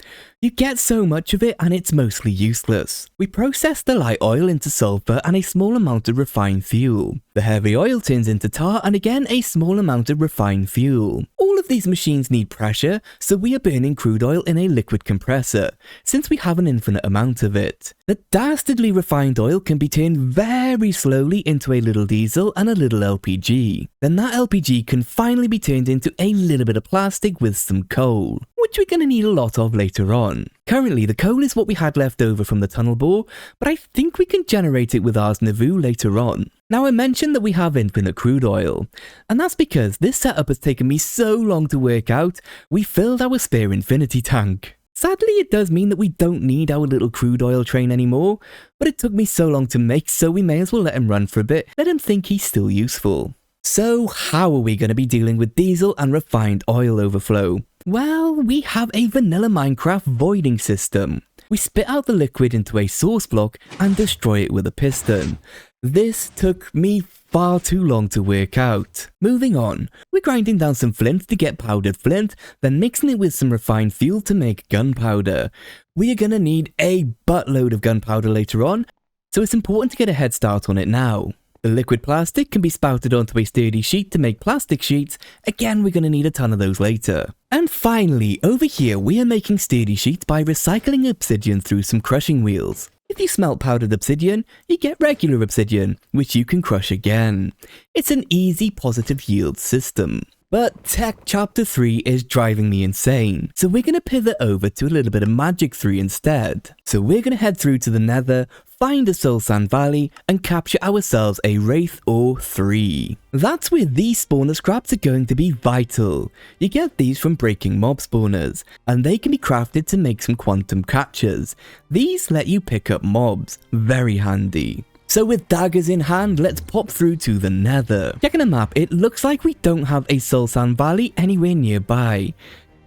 You get so much of it and it's mostly useless. We process the light oil into sulfur and a small amount of refined fuel. The heavy oil turns into tar and again a small amount of refined fuel. All of these machines need pressure, so we are burning crude oil in a liquid compressor, since we have an infinite amount of it. The dastardly refined oil can be turned very slowly into a little diesel and a little LPG. Then that LPG can finally be turned into a little bit of plastic with some coal, which we're going to need a lot of later on. Currently, the coal is what we had left over from the tunnel bore, but I think we can generate it with Ars Nouveau later on. Now, I mentioned that we have infinite crude oil, and that's because this setup has taken me so long to work out, we filled our spare infinity tank. Sadly, it does mean that we don't need our little crude oil train anymore, but it took me so long to make, so we may as well let him run for a bit, let him think he's still useful. So, how are we going to be dealing with diesel and refined oil overflow? Well, we have a vanilla Minecraft voiding system. We spit out the liquid into a source block and destroy it with a piston. This took me far too long to work out. Moving on, we're grinding down some flint to get powdered flint, then mixing it with some refined fuel to make gunpowder. We are going to need a buttload of gunpowder later on, so it's important to get a head start on it now. The liquid plastic can be spouted onto a sturdy sheet to make plastic sheets. Again, we're going to need a ton of those later. And finally, over here we are making sturdy sheets by recycling obsidian through some crushing wheels. If you smelt powdered obsidian, you get regular obsidian, which you can crush again. It's an easy positive yield system. But Tech Chapter 3 is driving me insane, so we're going to pivot over to a little bit of Magic 3 instead. So we're going to head through to the Nether, find a Soul Sand Valley, and capture ourselves a Wraith Ore 3. That's where these spawner scraps are going to be vital. You get these from breaking mob spawners, and they can be crafted to make some quantum catchers. These let you pick up mobs, very handy. So with daggers in hand, let's pop through to the Nether. Checking the map, it looks like we don't have a Soul Sand Valley anywhere nearby.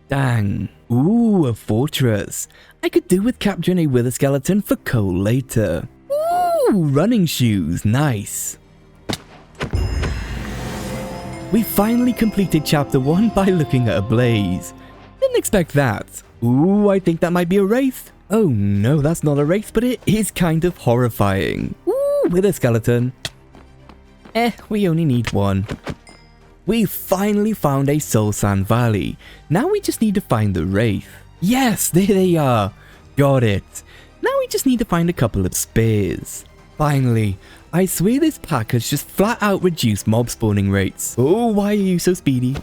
Dang. Ooh, a fortress. I could do with capturing a wither skeleton for coal later. Ooh, running shoes, nice. We finally completed Chapter 1 by looking at a blaze. Didn't expect that. Ooh, I think that might be a wraith. Oh no, that's not a wraith, but it is kind of horrifying. With a skeleton. We only need one. We finally found a Soul Sand Valley. Now we just need to find the Wraith. Yes, there they are. Got it. Now we just need to find a couple of spares. Finally. I swear this pack has just flat out reduced mob spawning rates. Oh, why are you so speedy?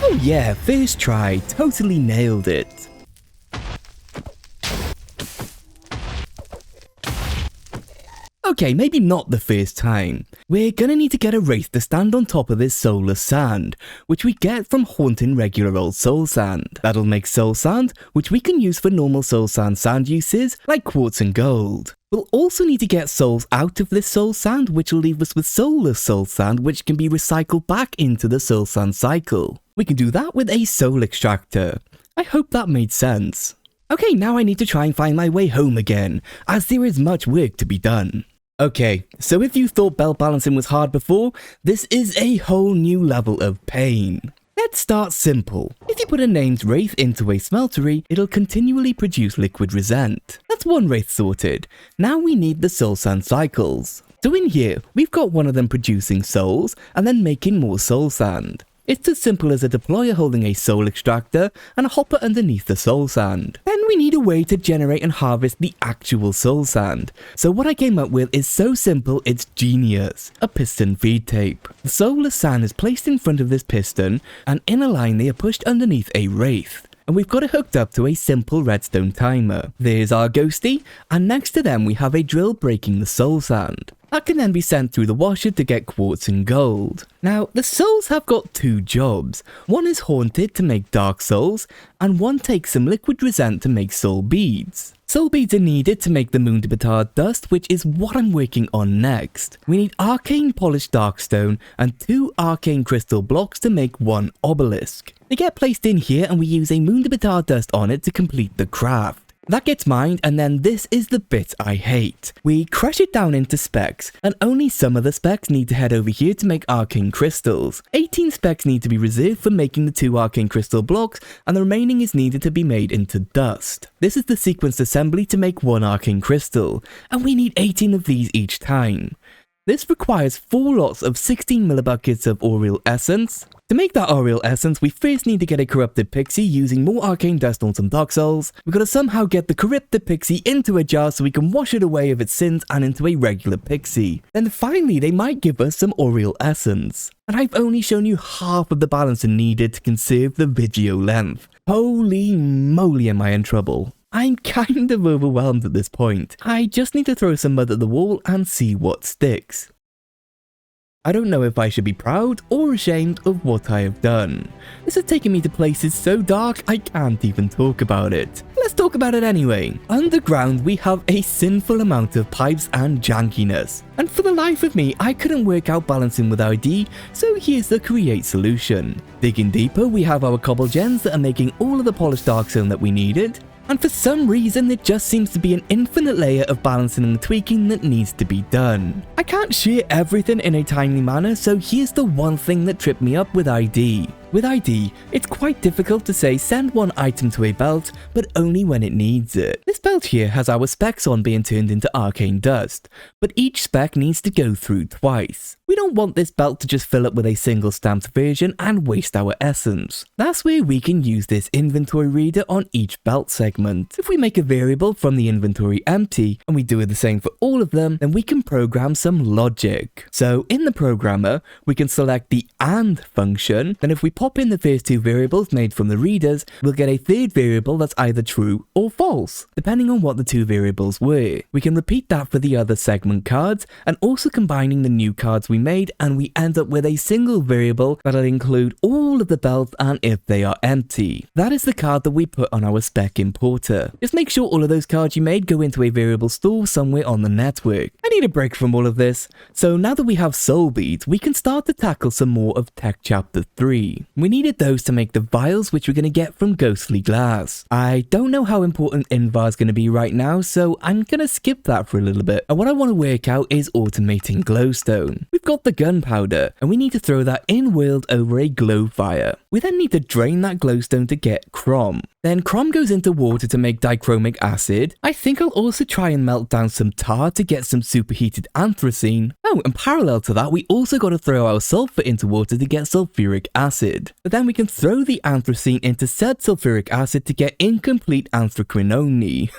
Oh yeah, first try. Totally nailed it. Okay, maybe not the first time. We're gonna need to get a wraith to stand on top of this soulless sand, which we get from haunting regular old soul sand. That'll make soul sand, which we can use for normal soul sand uses, like quartz and gold. We'll also need to get souls out of this soul sand, which will leave us with soulless soul sand, which can be recycled back into the soul sand cycle. We can do that with a soul extractor. I hope that made sense. Okay, now I need to try and find my way home again, as there is much work to be done. Okay, so if you thought belt balancing was hard before, this is a whole new level of pain. Let's start simple. If you put a named wraith into a smeltery, it'll continually produce liquid resent. That's one wraith sorted. Now we need the soul sand cycles. So in here, we've got one of them producing souls and then making more soul sand. It's as simple as a deployer holding a soul extractor and a hopper underneath the soul sand. Then we need a way to generate and harvest the actual soul sand. So what I came up with is so simple it's genius. A piston feed tape. The soulless sand is placed in front of this piston and in a line they are pushed underneath a wraith. And we've got it hooked up to a simple redstone timer. There's our ghosty, and next to them we have a drill breaking the soul sand. That can then be sent through the washer to get quartz and gold. Now, the souls have got two jobs. One is haunted to make dark souls, and one takes some liquid resent to make soul beads. Soul beads are needed to make the moon de Batard dust, which is what I'm working on next. We need arcane polished darkstone and 2 arcane crystal blocks to make 1 obelisk. They get placed in here and we use a moon de Batard dust on it to complete the craft. That gets mined, and then this is the bit I hate. We crush it down into specs, and only some of the specs need to head over here to make arcane crystals. 18 specs need to be reserved for making the 2 arcane crystal blocks, and the remaining is needed to be made into dust. This is the sequenced assembly to make 1 arcane crystal, and we need 18 of these each time. This requires 4 lots of 16 millibuckets of Aureal Essence. To make that Aureal Essence, we first need to get a Corrupted Pixie using more Arcane Dust on some Dark Souls. We've got to somehow get the Corrupted Pixie into a jar so we can wash it away of its sins and into a regular Pixie. Then finally, they might give us some Aureal Essence. And I've only shown you half of the balancing needed to conserve the video length. Holy moly, am I in trouble. I'm kind of overwhelmed at this point. I just need to throw some mud at the wall and see what sticks. I don't know if I should be proud or ashamed of what I have done. This has taken me to places so dark I can't even talk about it. Let's talk about it anyway. Underground we have a sinful amount of pipes and jankiness. And for the life of me, I couldn't work out balancing with ID, so here's the create solution. Digging deeper, we have our cobble gens that are making all of the polished darkstone that we needed. And for some reason, there just seems to be an infinite layer of balancing and tweaking that needs to be done. I can't share everything in a timely manner, so here's the one thing that tripped me up with ID. With ID, it's quite difficult to say send one item to a belt, but only when it needs it. This belt here has our specs on being turned into arcane dust, but each spec needs to go through twice. We don't want this belt to just fill up with a single stamped version and waste our essence. That's where we can use this inventory reader on each belt segment. If we make a variable from the inventory empty, and we do it the same for all of them, then we can program some logic. So in the programmer, we can select the AND function, then if we pop in the first 2 variables made from the readers, we'll get a third variable that's either true or false, depending on what the 2 variables were. We can repeat that for the other segment cards, and also combining the new cards we made, and we end up with a single variable that'll include all of the belts and if they are empty. That is the card that we put on our spec importer. Just make sure all of those cards you made go into a variable store somewhere on the network. I need a break from all of this, so now that we have soul beads, we can start to tackle some more of Tech Chapter 3. We needed those to make the vials, which we're going to get from Ghostly Glass. I don't know how important Invar is going to be right now, so I'm going to skip that for a little bit. And what I want to work out is automating glowstone. We've got the gunpowder, and we need to throw that in world over a glow fire. We then need to drain that glowstone to get chrome. Then chrome goes into water to make dichromic acid. I think I'll also try and melt down some tar to get some superheated anthracene. Oh, and parallel to that, we also got to throw our sulfur into water to get sulfuric acid. But then we can throw the anthracene into said sulfuric acid to get incomplete anthraquinone.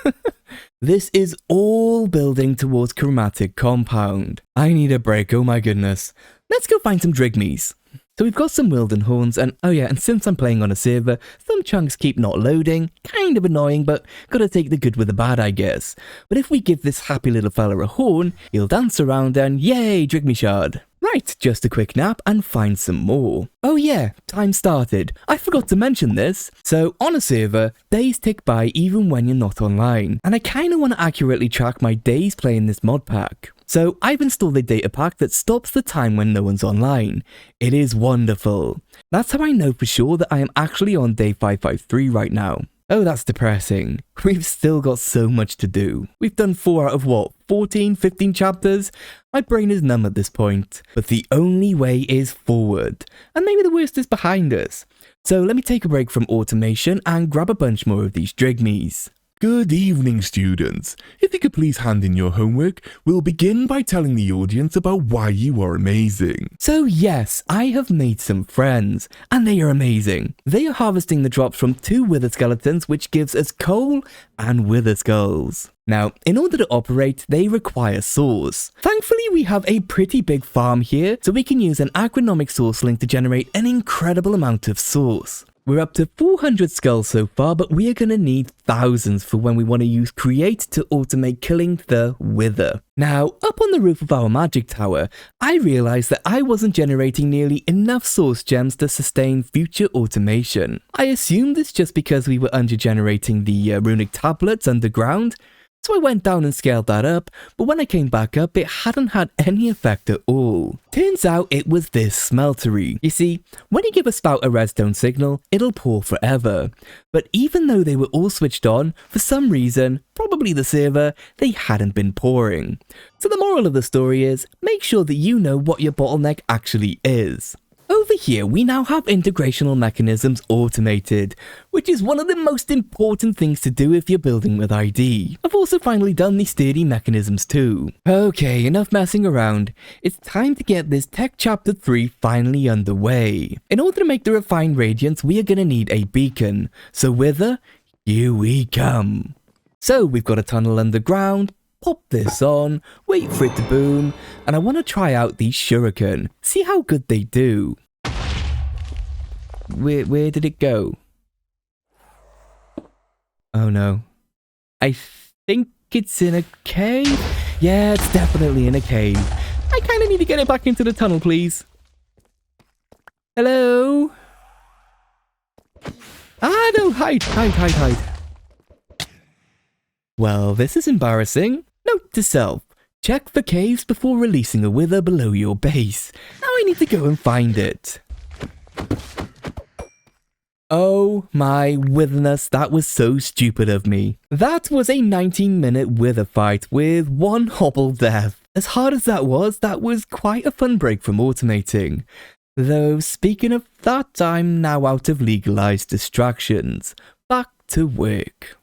This is all building towards chromatic compound. I need a break, oh my goodness. Let's go find some drigmies. So we've got some Wilden Horns, and oh yeah, and since I'm playing on a server, some chunks keep not loading. Kind of annoying, but gotta take the good with the bad, I guess. But if we give this happy little fella a horn, he'll dance around and yay, Drigmy Shard. Right, just a quick nap and find some more. Oh yeah, time started. I forgot to mention this. So on a server, days tick by even when you're not online, and I kinda want to accurately track my days playing this mod pack. So I've installed a data pack that stops the time when no one's online. It is wonderful. That's how I know for sure that I am actually on day 553 right now. Oh, that's depressing. We've still got so much to do. We've done 4 out of what, 14, 15 chapters? My brain is numb at this point. But the only way is forward. And maybe the worst is behind us. So let me take a break from automation and grab a bunch more of these Drigmies. Good evening, students. If you could please hand in your homework, we'll begin by telling the audience about why you are amazing. So yes, I have made some friends, and they are amazing. They are harvesting the drops from 2 wither skeletons, which gives us coal and wither skulls. Now, in order to operate, they require saws. Thankfully, we have a pretty big farm here, so we can use an agronomic source link to generate an incredible amount of sauce. We're up to 400 skulls so far, but we are going to need thousands for when we want to use create to automate killing the wither. Now, up on the roof of our magic tower, I realized that I wasn't generating nearly enough source gems to sustain future automation. I assumed this just because we were under-generating the runic tablets underground, so I went down and scaled that up, but when I came back up, it hadn't had any effect at all. Turns out it was this smeltery. You see, when you give a spout a redstone signal, it'll pour forever. But even though they were all switched on, for some reason, probably the server, they hadn't been pouring. So the moral of the story is, make sure that you know what your bottleneck actually is. Over here, we now have integrational mechanisms automated, which is one of the most important things to do if you're building with ID. I've also finally done the sturdy mechanisms too. Okay, enough messing around. It's time to get this Tech Chapter 3 finally underway. In order to make the refined radiance, we are going to need a beacon. So Wither, here we come. So we've got a tunnel underground. Pop this on, wait for it to boom, and I want to try out these shuriken, see how good they do. Where did it go? Oh no. I think it's in a cave? Yeah, it's definitely in a cave. I kind of need to get it back into the tunnel, please. Hello? Ah, no, hide. Well, this is embarrassing. Note to self, check for caves before releasing a wither below your base. Now I need to go and find it. Oh my witherness, that was so stupid of me. That was a 19-minute wither fight with 1 hobble death. As hard as that was quite a fun break from automating. Though, speaking of that, I'm now out of legalized distractions. Back to work.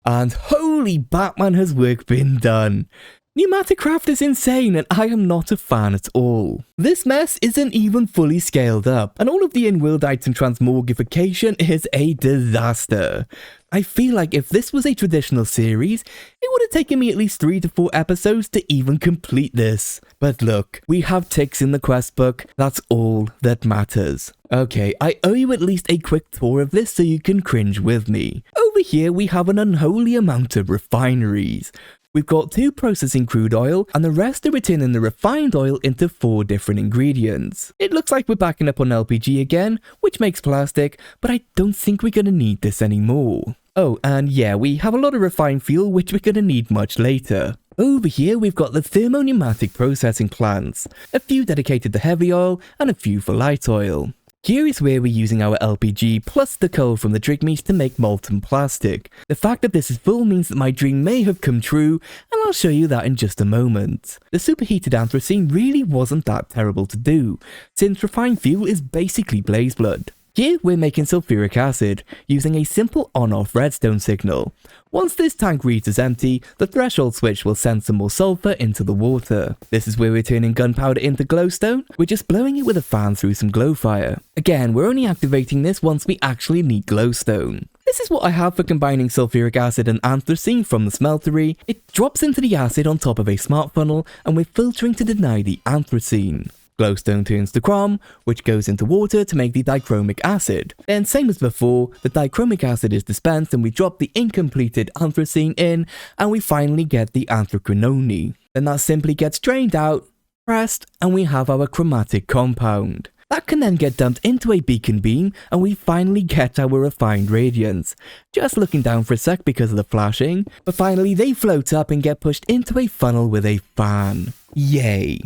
And holy Batman, has work been done. Pneumatic craft is insane and I am not a fan at all. This mess isn't even fully scaled up and all of the in-world item transmogrification is a disaster. I feel like if this was a traditional series, it would have taken me at least 3 to 4 episodes to even complete this. But look, we have ticks in the quest book, that's all that matters. Okay, I owe you at least a quick tour of this so you can cringe with me. Over here we have an unholy amount of refineries. We've got 2 processing crude oil and the rest are returning the refined oil into 4 different ingredients. It looks like we're backing up on LPG again, which makes plastic, but I don't think we're gonna need this anymore. Oh, and yeah, we have a lot of refined fuel which we're gonna need much later. Over here we've got the thermo-pneumatic processing plants, a few dedicated to heavy oil and a few for light oil. Here is where we're using our LPG plus the coal from the Drigmies to make molten plastic. The fact that this is full means that my dream may have come true, and I'll show you that in just a moment. The superheated anthracene really wasn't that terrible to do, since refined fuel is basically blaze blood. Here we're making sulfuric acid, using a simple on-off redstone signal. Once this tank reads as empty, the threshold switch will send some more sulfur into the water. This is where we're turning gunpowder into glowstone, we're just blowing it with a fan through some glowfire. Again, we're only activating this once we actually need glowstone. This is what I have for combining sulfuric acid and anthracene from the smeltery. It drops into the acid on top of a smart funnel, and we're filtering to deny the anthracene. Glowstone turns to chrome, which goes into water to make the dichromic acid. Then same as before, the dichromic acid is dispensed and we drop the incompleted anthracene in, and we finally get the anthraquinone. Then that simply gets drained out, pressed, and we have our chromatic compound. That can then get dumped into a beacon beam, and we finally get our refined radiance. Just looking down for a sec because of the flashing, but finally they float up and get pushed into a funnel with a fan. Yay.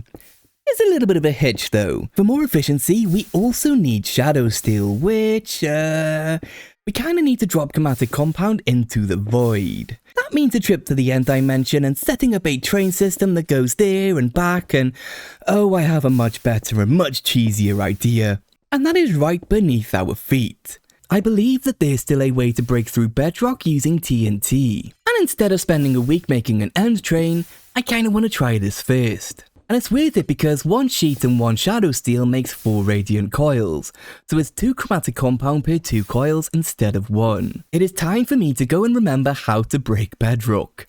There's a little bit of a hitch though. For more efficiency, we also need shadow steel, which, we kinda need to drop chromatic compound into the void. That means a trip to the end dimension and setting up a train system that goes there and back, and oh, I have a much better and much cheesier idea. And that is right beneath our feet. I believe that there's still a way to break through bedrock using TNT. And instead of spending a week making an end train, I kinda wanna try this first. And it's worth it because 1 sheet and 1 shadow steel makes 4 radiant coils, so it's 2 chromatic compound per 2 coils instead of 1. It is time for me to go and remember how to break bedrock.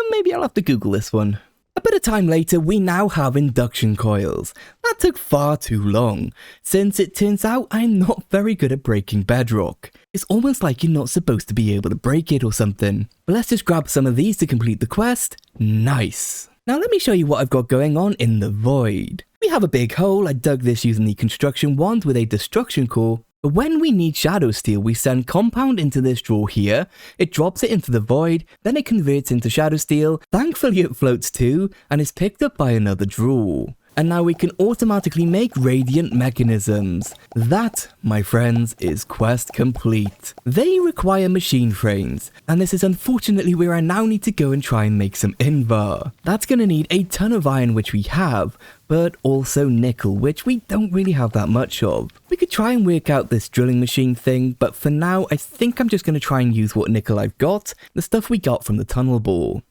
Maybe I'll have to Google this one. A bit of time later, we now have induction coils. That took far too long, since it turns out I'm not very good at breaking bedrock. It's almost like you're not supposed to be able to break it or something. But let's just grab some of these to complete the quest. Nice. Now let me show you what I've got going on in the void. We have a big hole. I dug this using the construction wand with a destruction core. But when we need shadow steel, we send compound into this drawer here, it drops it into the void, then it converts into shadow steel. Thankfully it floats too, and is picked up by another drawer. And now we can automatically make radiant mechanisms. That, my friends, is quest complete. They require machine frames, and this is unfortunately where I now need to go and try and make some invar. That's going to need a ton of iron, which we have, but also nickel, which we don't really have that much of. We could try and work out this drilling machine thing, but for now I think I'm just going to try and use what nickel I've got, the stuff we got from the tunnel bore.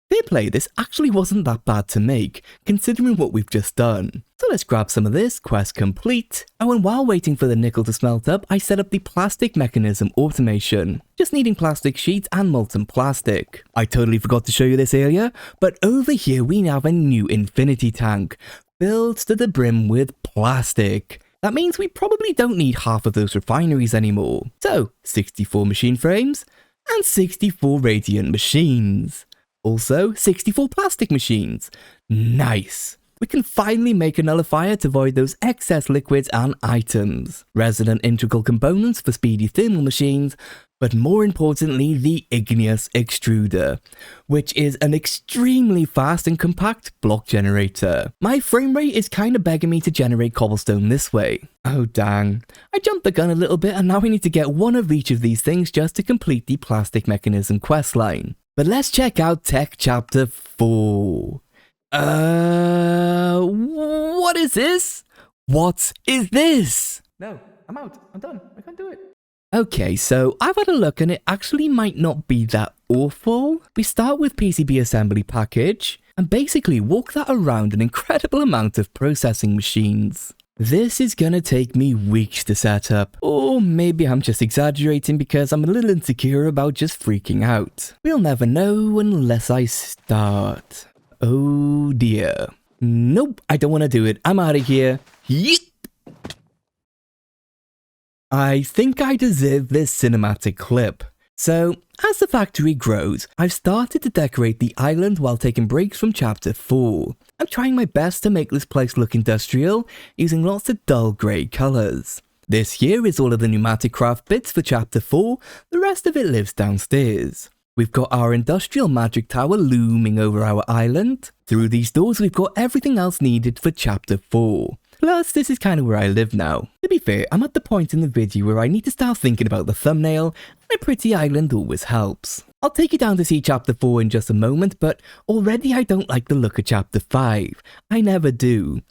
Fair play, this actually wasn't that bad to make, considering what we've just done. So let's grab some of this, quest complete. Oh, and while waiting for the nickel to smelt up, I set up the plastic mechanism automation. Just needing plastic sheets and molten plastic. I totally forgot to show you this earlier, but over here we now have a new infinity tank, filled to the brim with plastic. That means we probably don't need half of those refineries anymore. So, 64 machine frames, and 64 radiant machines. Also, 64 plastic machines. Nice. We can finally make a nullifier to void those excess liquids and items. Resonant integral components for speedy thermal machines, but more importantly, the igneous extruder, which is an extremely fast and compact block generator. My frame rate is kinda begging me to generate cobblestone this way. Oh dang. I jumped the gun a little bit and now we need to get one of each of these things just to complete the plastic mechanism questline. But let's check out Tech Chapter 4. What is this? What is this? No, I'm out. I'm done. I can't do it. Okay, so I've had a look and it actually might not be that awful. We start with PCB assembly package and basically walk that around an incredible amount of processing machines. This is gonna take me weeks to set up, or maybe I'm just exaggerating because I'm a little insecure about just freaking out. We'll never know unless I start. Oh dear. Nope, I don't want to do it. I'm out of here. Yeet! I think I deserve this cinematic clip. So, as the factory grows, I've started to decorate the island while taking breaks from Chapter 4. I'm trying my best to make this place look industrial, using lots of dull grey colours. This here is all of the pneumatic craft bits for Chapter 4, the rest of it lives downstairs. We've got our industrial magic tower looming over our island. Through these doors we've got everything else needed for Chapter 4. Plus, this is kind of where I live now. To be fair, I'm at the point in the video where I need to start thinking about the thumbnail, and a pretty island always helps. I'll take you down to see Chapter 4 in just a moment, but already I don't like the look of Chapter 5. I never do.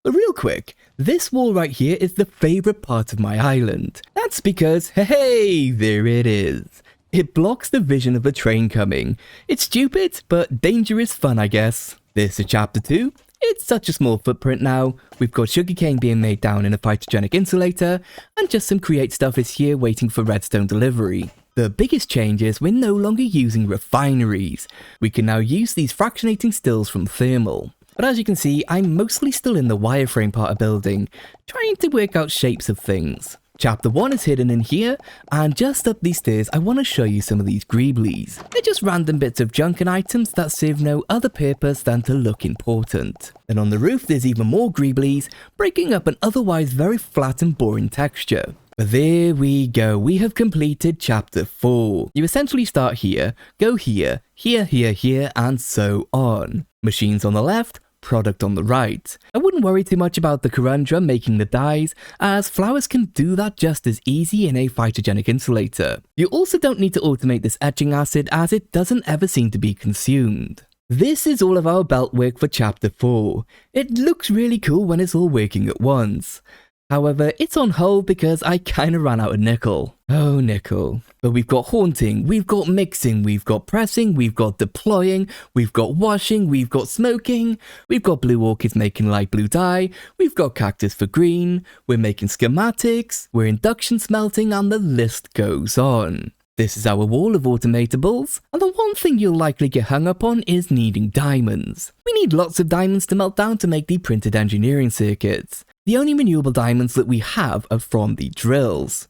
But real quick, this wall right here is the favourite part of my island. That's because, hey, there it is. It blocks the vision of a train coming. It's stupid, but dangerous fun, I guess. This is Chapter 2. It's such a small footprint now. We've got sugarcane being made down in a phytogenic insulator, and just some create stuff is here waiting for redstone delivery. The biggest change is we're no longer using refineries. We can now use these fractionating stills from thermal. But as you can see, I'm mostly still in the wireframe part of building, trying to work out shapes of things. Chapter 1 is hidden in here, and just up these stairs I want to show you some of these greeblies. They're just random bits of junk and items that serve no other purpose than to look important. Then on the roof there's even more greeblies, breaking up an otherwise very flat and boring texture. But there we go, we have completed chapter 4. You essentially start here, go here, here, and so on. Machines on the left, product on the right. I wouldn't worry too much about the conundrum making the dyes, as flowers can do that just as easy in a phytogenic insulator. You also don't need to automate this etching acid, as it doesn't ever seem to be consumed. This is all of our belt work for chapter 4. It looks really cool when it's all working at once. However, it's on hold because I kinda ran out of nickel. Oh, nickel. But we've got haunting, we've got mixing, we've got pressing, we've got deploying, we've got washing, we've got smoking, we've got blue orchids making light blue dye, we've got cactus for green, we're making schematics, we're induction smelting, and the list goes on. This is our wall of automatables, and the one thing you'll likely get hung up on is needing diamonds. We need lots of diamonds to melt down to make the printed engineering circuits. The only renewable diamonds that we have are from the drills.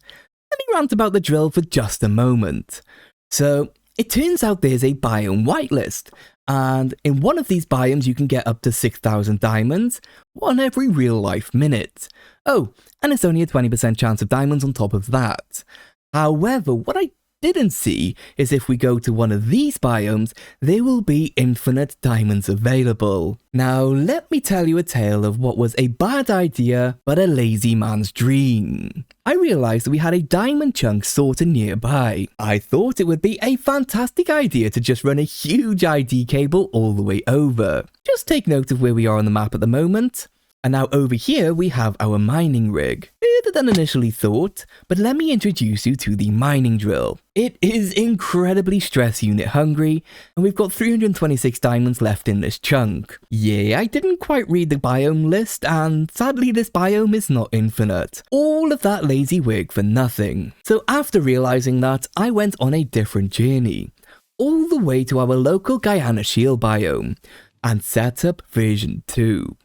Let me rant about the drill for just a moment. So, it turns out there's a biome whitelist, and in one of these biomes you can get up to 6,000 diamonds, one every real life minute. Oh, and it's only a 20% chance of diamonds on top of that. However, what I didn't see is if we go to one of these biomes, there will be infinite diamonds available. Now, let me tell you a tale of what was a bad idea, but a lazy man's dream. I realized we had a diamond chunk sorted nearby. I thought it would be a fantastic idea to just run a huge ID cable all the way over. Just take note of where we are on the map at the moment. And now over here we have our mining rig. Further than initially thought, but let me introduce you to the mining drill. It is incredibly stress unit hungry, and we've got 326 diamonds left in this chunk. Yeah, I didn't quite read the biome list, and sadly this biome is not infinite. All of that lazy work for nothing. So after realizing that, I went on a different journey. All the way to our local Guyana Shield biome, and set up version 2.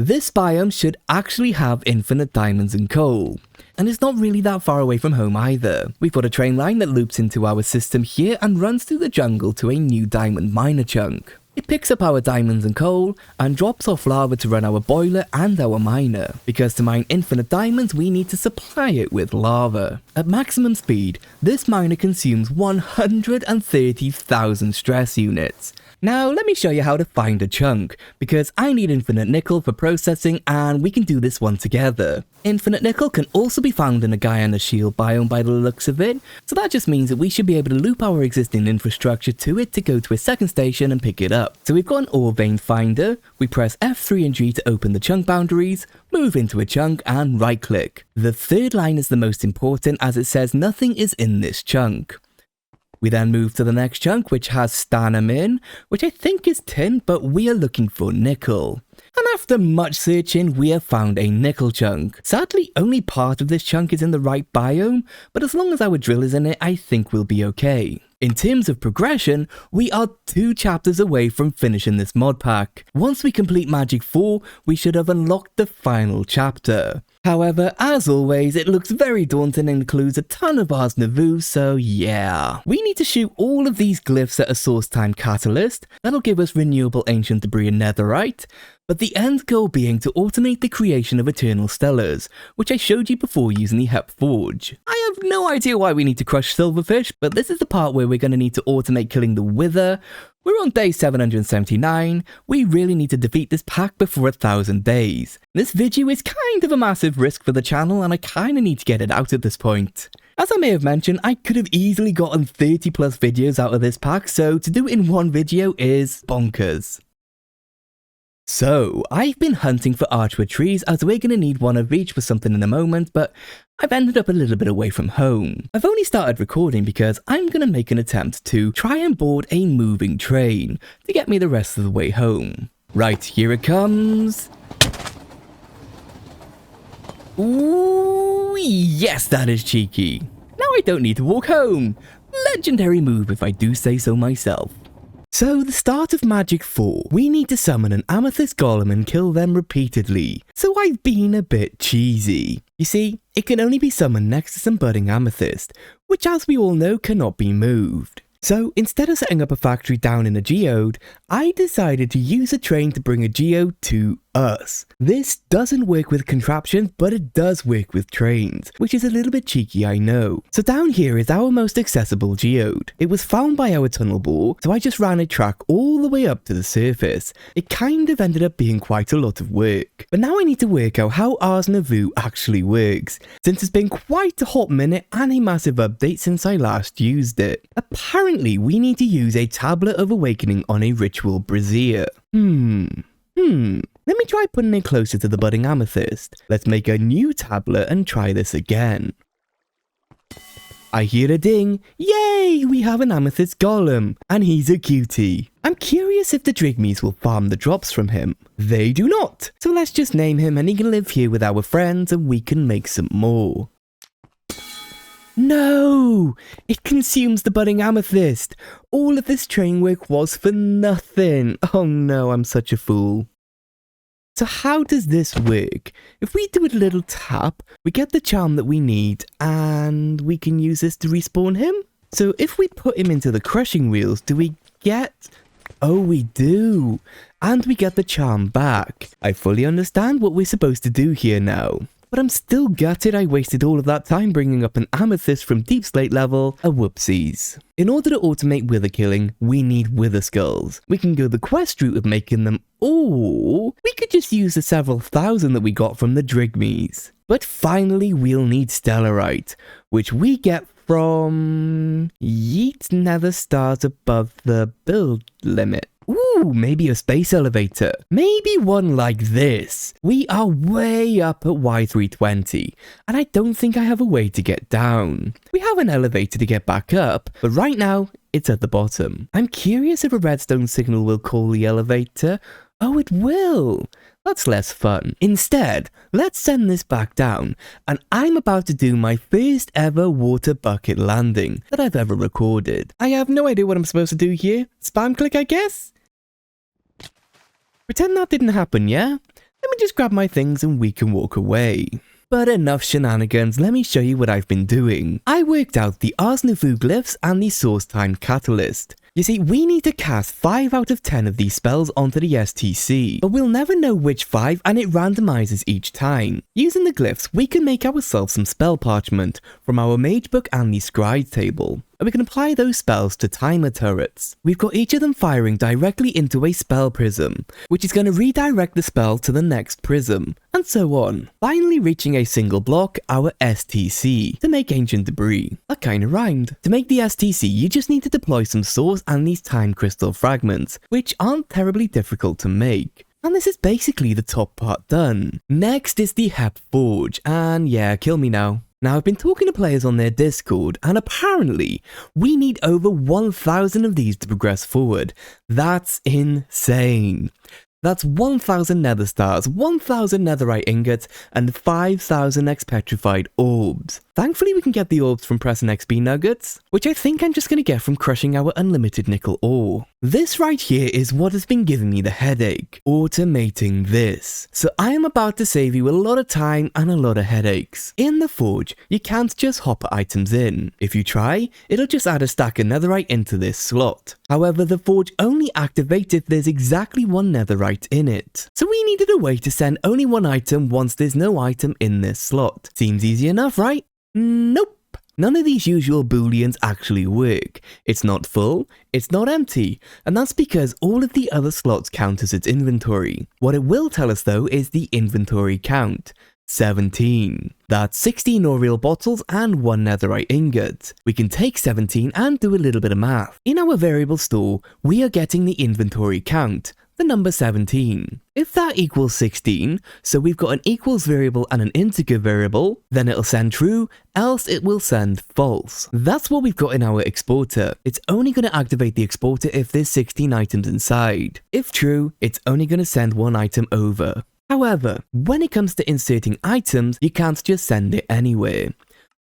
This biome should actually have infinite diamonds and coal, and it's not really that far away from home either. We've got a train line that loops into our system here and runs through the jungle to a new diamond miner chunk. It picks up our diamonds and coal and drops off lava to run our boiler and our miner, because to mine infinite diamonds we need to supply it with lava. At maximum speed, this miner consumes 130,000 stress units. Now let me show you how to find a chunk, because I need infinite nickel for processing and we can do this one together. Infinite nickel can also be found in a Guyana Shield biome by the looks of it, so that just means that we should be able to loop our existing infrastructure to it to go to a second station and pick it up. So we've got an ore vein finder, we press F3 and G to open the chunk boundaries, move into a chunk and right click. The third line is the most important as it says nothing is in this chunk. We then move to the next chunk, which has stannum in, which I think is tin, but we are looking for nickel. And after much searching, we have found a nickel chunk. Sadly, only part of this chunk is in the right biome, but as long as our drill is in it, I think we'll be okay. In terms of progression, we are 2 chapters away from finishing this mod pack. Once we complete Magic 4, we should have unlocked the final chapter. However, as always, it looks very daunting and includes a ton of Ars Nouveau, so yeah. We need to shoot all of these glyphs at a source time catalyst, that'll give us renewable ancient debris and netherite, but the end goal being to automate the creation of eternal stellars, which I showed you before using the Hep Forge. I have no idea why we need to crush silverfish, but this is the part where we're going to need to automate killing the Wither. We're on day 779, we really need to defeat this pack before 1,000 days. This video is kind of a massive risk for the channel and I kinda need to get it out at this point. As I may have mentioned, I could have easily gotten 30 plus videos out of this pack, so to do it in one video is bonkers. So, I've been hunting for archwood trees as we're going to need one of each for something in a moment, but I've ended up a little bit away from home. I've only started recording because I'm going to make an attempt to try and board a moving train to get me the rest of the way home. Right, here it comes. Ooh, yes, that is cheeky. Now I don't need to walk home. Legendary move if I do say so myself. So the start of Magic 4, we need to summon an amethyst golem and kill them repeatedly. So I've been a bit cheesy. You see, it can only be summoned next to some budding amethyst, which as we all know cannot be moved. So instead of setting up a factory down in a geode, I decided to use a train to bring a geode to us. This doesn't work with contraptions, but it does work with trains, which is a little bit cheeky, I know. So down here is our most accessible geode. It was found by our tunnel bore, so I just ran a track all the way up to the surface. It kind of ended up being quite a lot of work. But now I need to work out how Ars Nouveau actually works, since it's been quite a hot minute and a massive update since I last used it. Apparently, we need to use a Tablet of Awakening on a ritual brazier. Let me try putting it closer to the budding amethyst. Let's make a new tablet and try this again. I hear a ding. Yay! We have an amethyst golem, and he's a cutie. I'm curious if the Drigmies will farm the drops from him. They do not. So let's just name him and he can live here with our friends and we can make some more. No! It consumes the budding amethyst. All of this train work was for nothing. Oh no, I'm such a fool. So how does this work? If we do a little tap, we get the charm that we need and we can use this to respawn him? So if we put him into the crushing wheels, do we get... Oh, we do. And we get the charm back. I fully understand what we're supposed to do here now. But I'm still gutted I wasted all of that time bringing up an amethyst from deep slate level, a whoopsies. In order to automate wither killing, we need wither skulls. We can go the quest route of making them, or we could just use the several thousand that we got from the Drigmies. But finally we'll need stellarite, which we get from yeet nether stars above the build limit. Ooh, maybe a space elevator. Maybe one like this. We are way up at Y320, and I don't think I have a way to get down. We have an elevator to get back up, but right now, it's at the bottom. I'm curious if a redstone signal will call the elevator. Oh, it will. That's less fun. Instead, let's send this back down, and I'm about to do my first ever water bucket landing that I've ever recorded. I have no idea what I'm supposed to do here. Spam click, I guess? Pretend that didn't happen, yeah? Let me just grab my things and we can walk away. But enough shenanigans, let me show you what I've been doing. I worked out the Ars Nouveau glyphs and the source time catalyst. You see, we need to cast 5 out of 10 of these spells onto the STC, but we'll never know which 5 and it randomizes each time. Using the glyphs, we can make ourselves some spell parchment from our mage book and the scribe table. And we can apply those spells to timer turrets. We've got each of them firing directly into a spell prism, which is going to redirect the spell to the next prism, and so on. Finally reaching a single block, our STC, to make ancient debris. That kinda rhymed. To make the STC, you just need to deploy some source and these time crystal fragments, which aren't terribly difficult to make. And this is basically the top part done. Next is the Hep Forge, and yeah, kill me now. Now, I've been talking to players on their Discord, and apparently, we need over 1,000 of these to progress forward. That's insane. That's 1,000 nether stars, 1,000 netherite ingots, and 5,000 X-petrified orbs. Thankfully, we can get the orbs from pressing XP nuggets, which I think I'm just going to get from crushing our unlimited nickel ore. This right here is what has been giving me the headache, automating this. So I am about to save you a lot of time and a lot of headaches. In the forge, you can't just hop items in. If you try, it'll just add a stack of netherite into this slot. However, the forge only activates if there's exactly one netherite in it. So we needed a way to send only one item once there's no item in this slot. Seems easy enough, right? Nope. None of these usual booleans actually work. It's not full, it's not empty, and that's because all of the other slots count as its inventory. What it will tell us though is the inventory count. 17. That's 16 Oriel bottles and 1 netherite ingot. We can take 17 and do a little bit of math. In our variable store, we are getting the inventory count, the number 17. If that equals 16, so we've got an equals variable and an integer variable, then it'll send true, else it will send false. That's what we've got in our exporter. It's only going to activate the exporter if there's 16 items inside. If true, it's only going to send one item over. However, when it comes to inserting items, you can't just send it anywhere.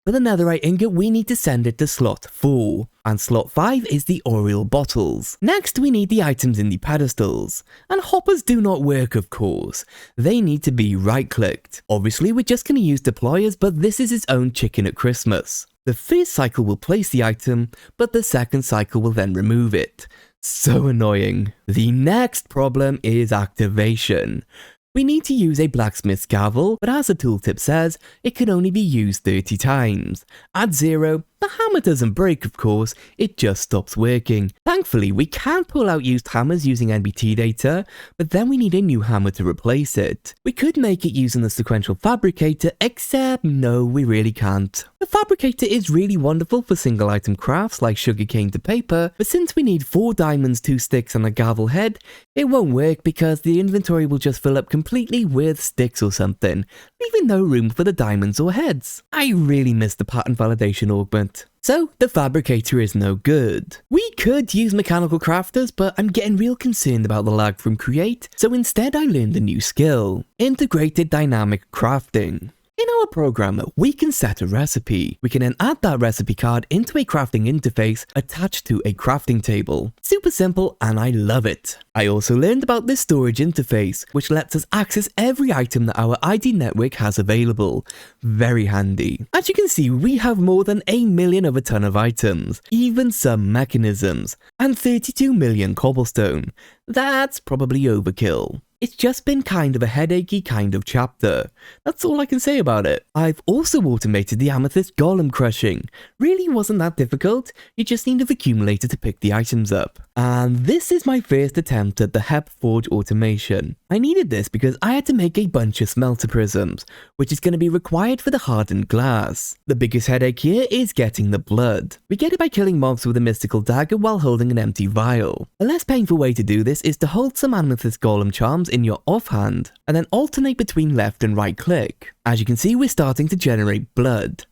For the netherite ingot, we need to send it to slot 4, and slot 5 is the Oriel bottles. Next, we need the items in the pedestals, and hoppers do not work, of course. They need to be right-clicked. Obviously, we're just going to use deployers, but this is its own chicken at Christmas. The first cycle will place the item, but the second cycle will then remove it. So annoying. The next problem is activation. We need to use a blacksmith's gavel, but as the tooltip says, it can only be used 30 times. At 0, the hammer doesn't break, of course, it just stops working. Thankfully, we can pull out used hammers using NBT data, but then we need a new hammer to replace it. We could make it using the sequential fabricator, except no, we really can't. The fabricator is really wonderful for single item crafts like sugarcane to paper, but since we need 4 diamonds, 2 sticks and a gavel head, it won't work because the inventory will just fill up completely with sticks or something, leaving no room for the diamonds or heads. I really miss the pattern validation augment. So, the fabricator is no good. We could use mechanical crafters, but I'm getting real concerned about the lag from create, so instead I learned a new skill: integrated dynamic crafting. In our programmer, we can set a recipe. We can then add that recipe card into a crafting interface attached to a crafting table. Super simple, and I love it. I also learned about this storage interface, which lets us access every item that our ID network has available. Very handy. As you can see, we have more than 1 million of a ton of items, even some mechanisms, and 32 million cobblestone. That's probably overkill. It's just been kind of a headachy kind of chapter. That's all I can say about it. I've also automated the amethyst golem crushing. Really wasn't that difficult, you just need a accumulator to pick the items up. And this is my first attempt at the Hep Forge automation. I needed this because I had to make a bunch of smelter prisms, which is going to be required for the hardened glass. The biggest headache here is getting the blood. We get it by killing mobs with a mystical dagger while holding an empty vial. A less painful way to do this is to hold some amethyst golem charms in your offhand, and then alternate between left and right click. As you can see, we're starting to generate blood.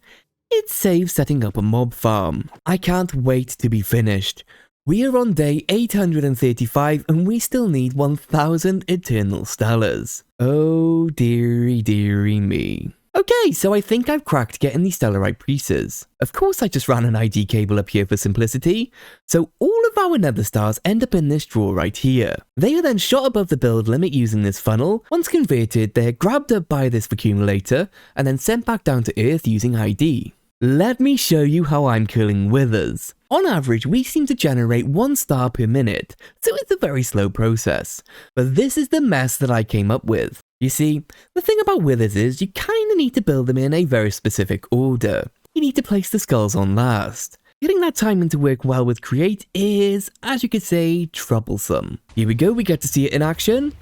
It saves setting up a mob farm. I can't wait to be finished. We are on day 835 and we still need 1000 eternal stellars. Oh dearie me. Okay, so I think I've cracked getting the stellarite pieces. Of course I just ran an ID cable up here for simplicity. So all of our nether stars end up in this drawer right here. They are then shot above the build limit using this funnel. Once converted, they're grabbed up by this accumulator and then sent back down to Earth using ID. Let me show you how I'm killing withers. On average, we seem to generate 1 star per minute, so it's a very slow process. But this is the mess that I came up with. You see, the thing about withers is you kinda need to build them in a very specific order. You need to place the skulls on last. Getting that timing to work well with create is, as you could say, troublesome. Here we go, we get to see it in action.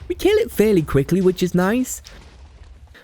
We kill it fairly quickly, which is nice.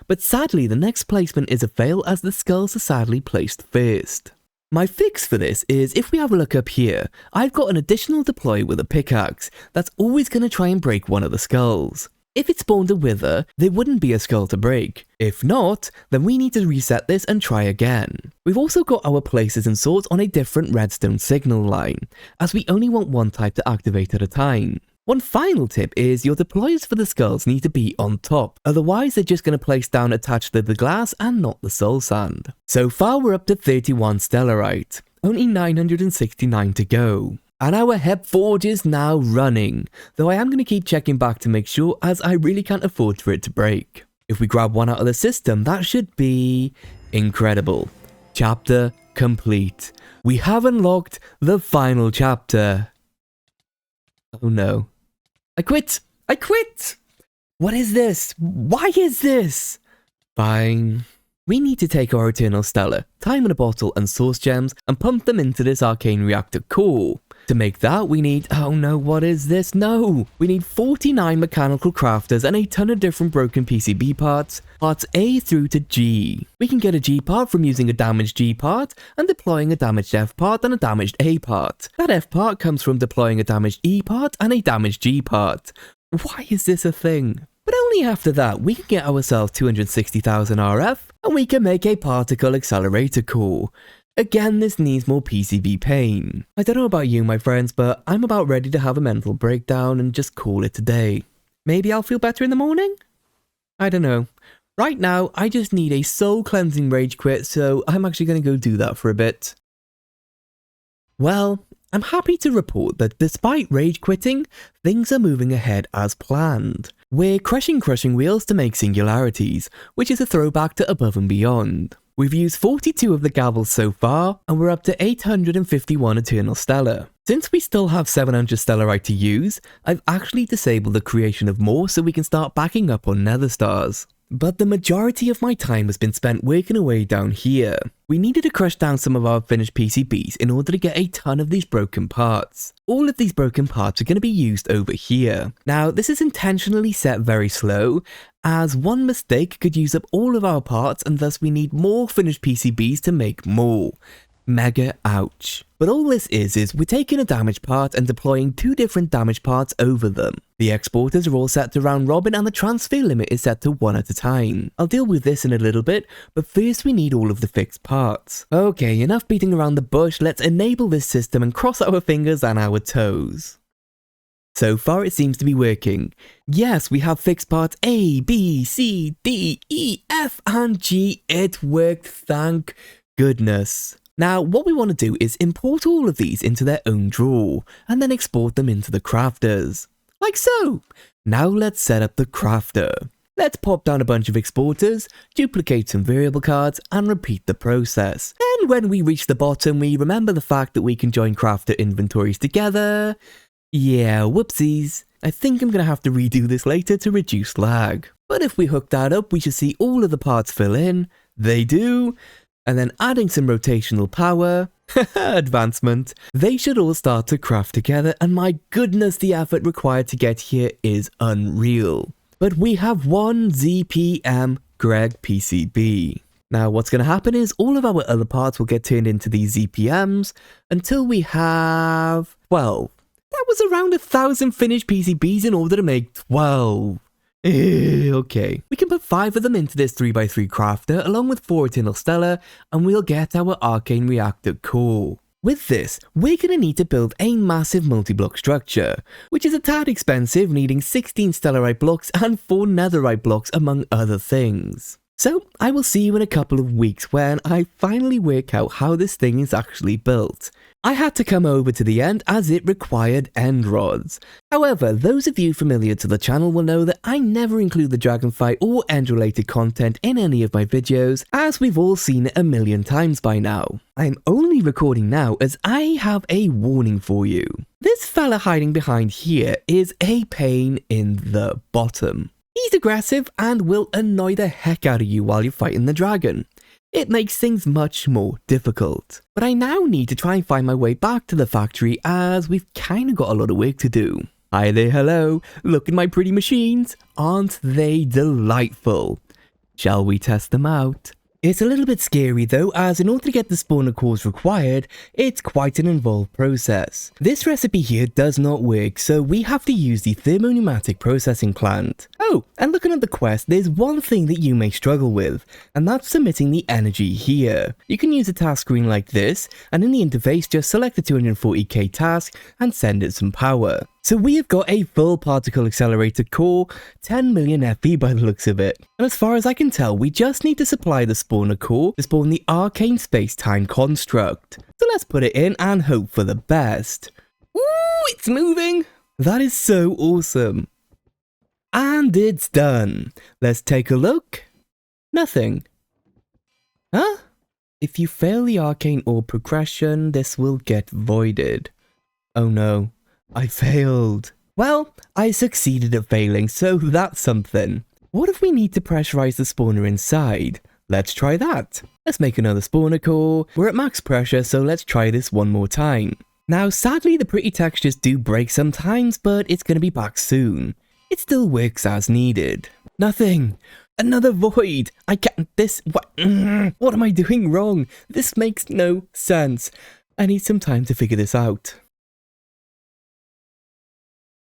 But sadly, the next placement is a fail as the skulls are sadly placed first. My fix for this is, if we have a look up here, I've got an additional deploy with a pickaxe that's always going to try and break one of the skulls. If it spawned a wither, there wouldn't be a skull to break. If not, then we need to reset this and try again. We've also got our places and swords on a different redstone signal line, as we only want one type to activate at a time. One final tip is your deployers for the skulls need to be on top, otherwise they're just going to place down attached to the glass and not the soul sand. So far we're up to 31 stellarite, only 969 to go. And our Hep Forge is now running, though I am going to keep checking back to make sure as I really can't afford for it to break. If we grab one out of the system, that should be incredible. Chapter complete. We have unlocked the final chapter. Oh no. I quit! I quit! What is this? Why is this? Fine. We need to take our Eternal Stellar, time in a bottle and source gems and pump them into this arcane reactor core. To make that we need, oh no, what is this? No! We need 49 mechanical crafters and a ton of different broken PCB parts, parts A through to G. We can get a G part from using a damaged G part and deploying a damaged F part and a damaged A part. That F part comes from deploying a damaged E part and a damaged G part. Why is this a thing? But only after that we can get ourselves 260,000 RF and we can make a particle accelerator core. Again, this needs more PCB pain. I don't know about you, my friends, but I'm about ready to have a mental breakdown and just call it a day. Maybe I'll feel better in the morning? I don't know. Right now, I just need a soul cleansing rage quit, so I'm actually going to go do that for a bit. Well, I'm happy to report that despite rage quitting, things are moving ahead as planned. We're crushing wheels to make singularities, which is a throwback to Above and Beyond. We've used 42 of the gavels so far, and we're up to 851 Eternal Stellar. Since we still have 700 Stellarite to use, I've actually disabled the creation of more so we can start backing up on nether stars. But the majority of my time has been spent working away down here. We needed to crush down some of our finished PCBs in order to get a ton of these broken parts. All of these broken parts are going to be used over here. Now, this is intentionally set very slow, as one mistake could use up all of our parts and thus we need more finished PCBs to make more. Mega ouch. But all this is we're taking a damaged part and deploying 2 different damaged parts over them. The exporters are all set to round robin and the transfer limit is set to 1 at a time. I'll deal with this in a little bit, but first we need all of the fixed parts. Okay, enough beating around the bush, let's enable this system and cross our fingers and our toes. So far it seems to be working. Yes, we have fixed parts A, B, C, D, E, F and G. It worked, thank goodness. Now, what we want to do is import all of these into their own drawer, and then export them into the crafters. Like so! Now let's set up the crafter. Let's pop down a bunch of exporters, duplicate some variable cards, and repeat the process. And when we reach the bottom, we remember the fact that we can join crafter inventories together. Yeah, whoopsies. I think I'm going to have to redo this later to reduce lag. But if we hook that up, we should see all of the parts fill in. They do. And then adding some rotational power, advancement, they should all start to craft together, and my goodness, the effort required to get here is unreal. But we have one ZPM Greg PCB. Now what's going to happen is all of our other parts will get turned into these ZPMs until we have 12. That was around 1,000 finished PCBs in order to make 12. Okay, we can put 5 of them into this 3x3 crafter along with 4 Eternal Stellar and we'll get our Arcane Reactor core. With this, we're going to need to build a massive multi-block structure, which is a tad expensive, needing 16 Stellarite blocks and 4 Netherite blocks among other things. So, I will see you in a couple of weeks when I finally work out how this thing is actually built. I had to come over to the end as it required end rods. However, those of you familiar to the channel will know that I never include the dragonfly or end related content in any of my videos, as we've all seen it a million times by now. I'm only recording now as I have a warning for you. This fella hiding behind here is a pain in the bottom. He's aggressive and will annoy the heck out of you while you're fighting the dragon. It makes things much more difficult. But I now need to try and find my way back to the factory as we've kind of got a lot of work to do. Hi there, hello. Look at my pretty machines. Aren't they delightful? Shall we test them out? It's a little bit scary though, as in order to get the spawner cores required, it's quite an involved process. This recipe here does not work, so we have to use the thermopneumatic processing plant. Oh, and looking at the quest, there's one thing that you may struggle with, and that's submitting the energy here. You can use a task screen like this, and in the interface just select the 240k task and send it some power. So we have got a full particle accelerator core, 10 million FP by the looks of it. And as far as I can tell, we just need to supply the spawner core to spawn the arcane space-time construct. So let's put it in and hope for the best. Ooh, it's moving! That is so awesome. And it's done. Let's take a look. Nothing. Huh? If you fail the arcane ore progression, this will get voided. Oh no. I failed. Well, I succeeded at failing, so that's something. What if we need to pressurize the spawner inside? Let's try that. Let's make another spawner core. We're at max pressure, so let's try this one more time. Now, sadly, the pretty textures do break sometimes, but it's going to be back soon. It still works as needed. Nothing. Another void. I can't. What am I doing wrong? This makes no sense. I need some time to figure this out.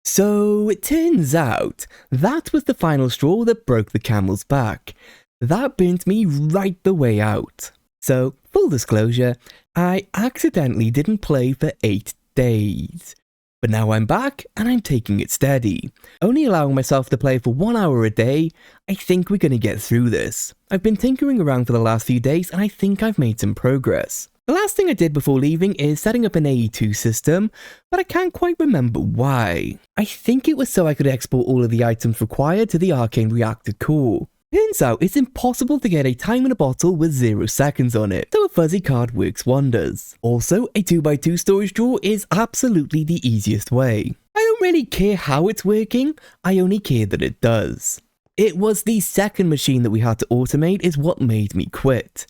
So, it turns out, that was the final straw that broke the camel's back. That burnt me right the way out. So, full disclosure, I accidentally didn't play for 8 days. But now I'm back and I'm taking it steady. Only allowing myself to play for 1 hour a day. I think we're gonna get through this. I've been tinkering around for the last few days and I think I've made some progress. The last thing I did before leaving is setting up an AE2 system, but I can't quite remember why. I think it was so I could export all of the items required to the Arcane Reactor core. Turns out it's impossible to get a time in a bottle with 0 seconds on it, so a fuzzy card works wonders. Also, a 2x2 storage drawer is absolutely the easiest way. I don't really care how it's working, I only care that it does. It was the second machine that we had to automate is what made me quit.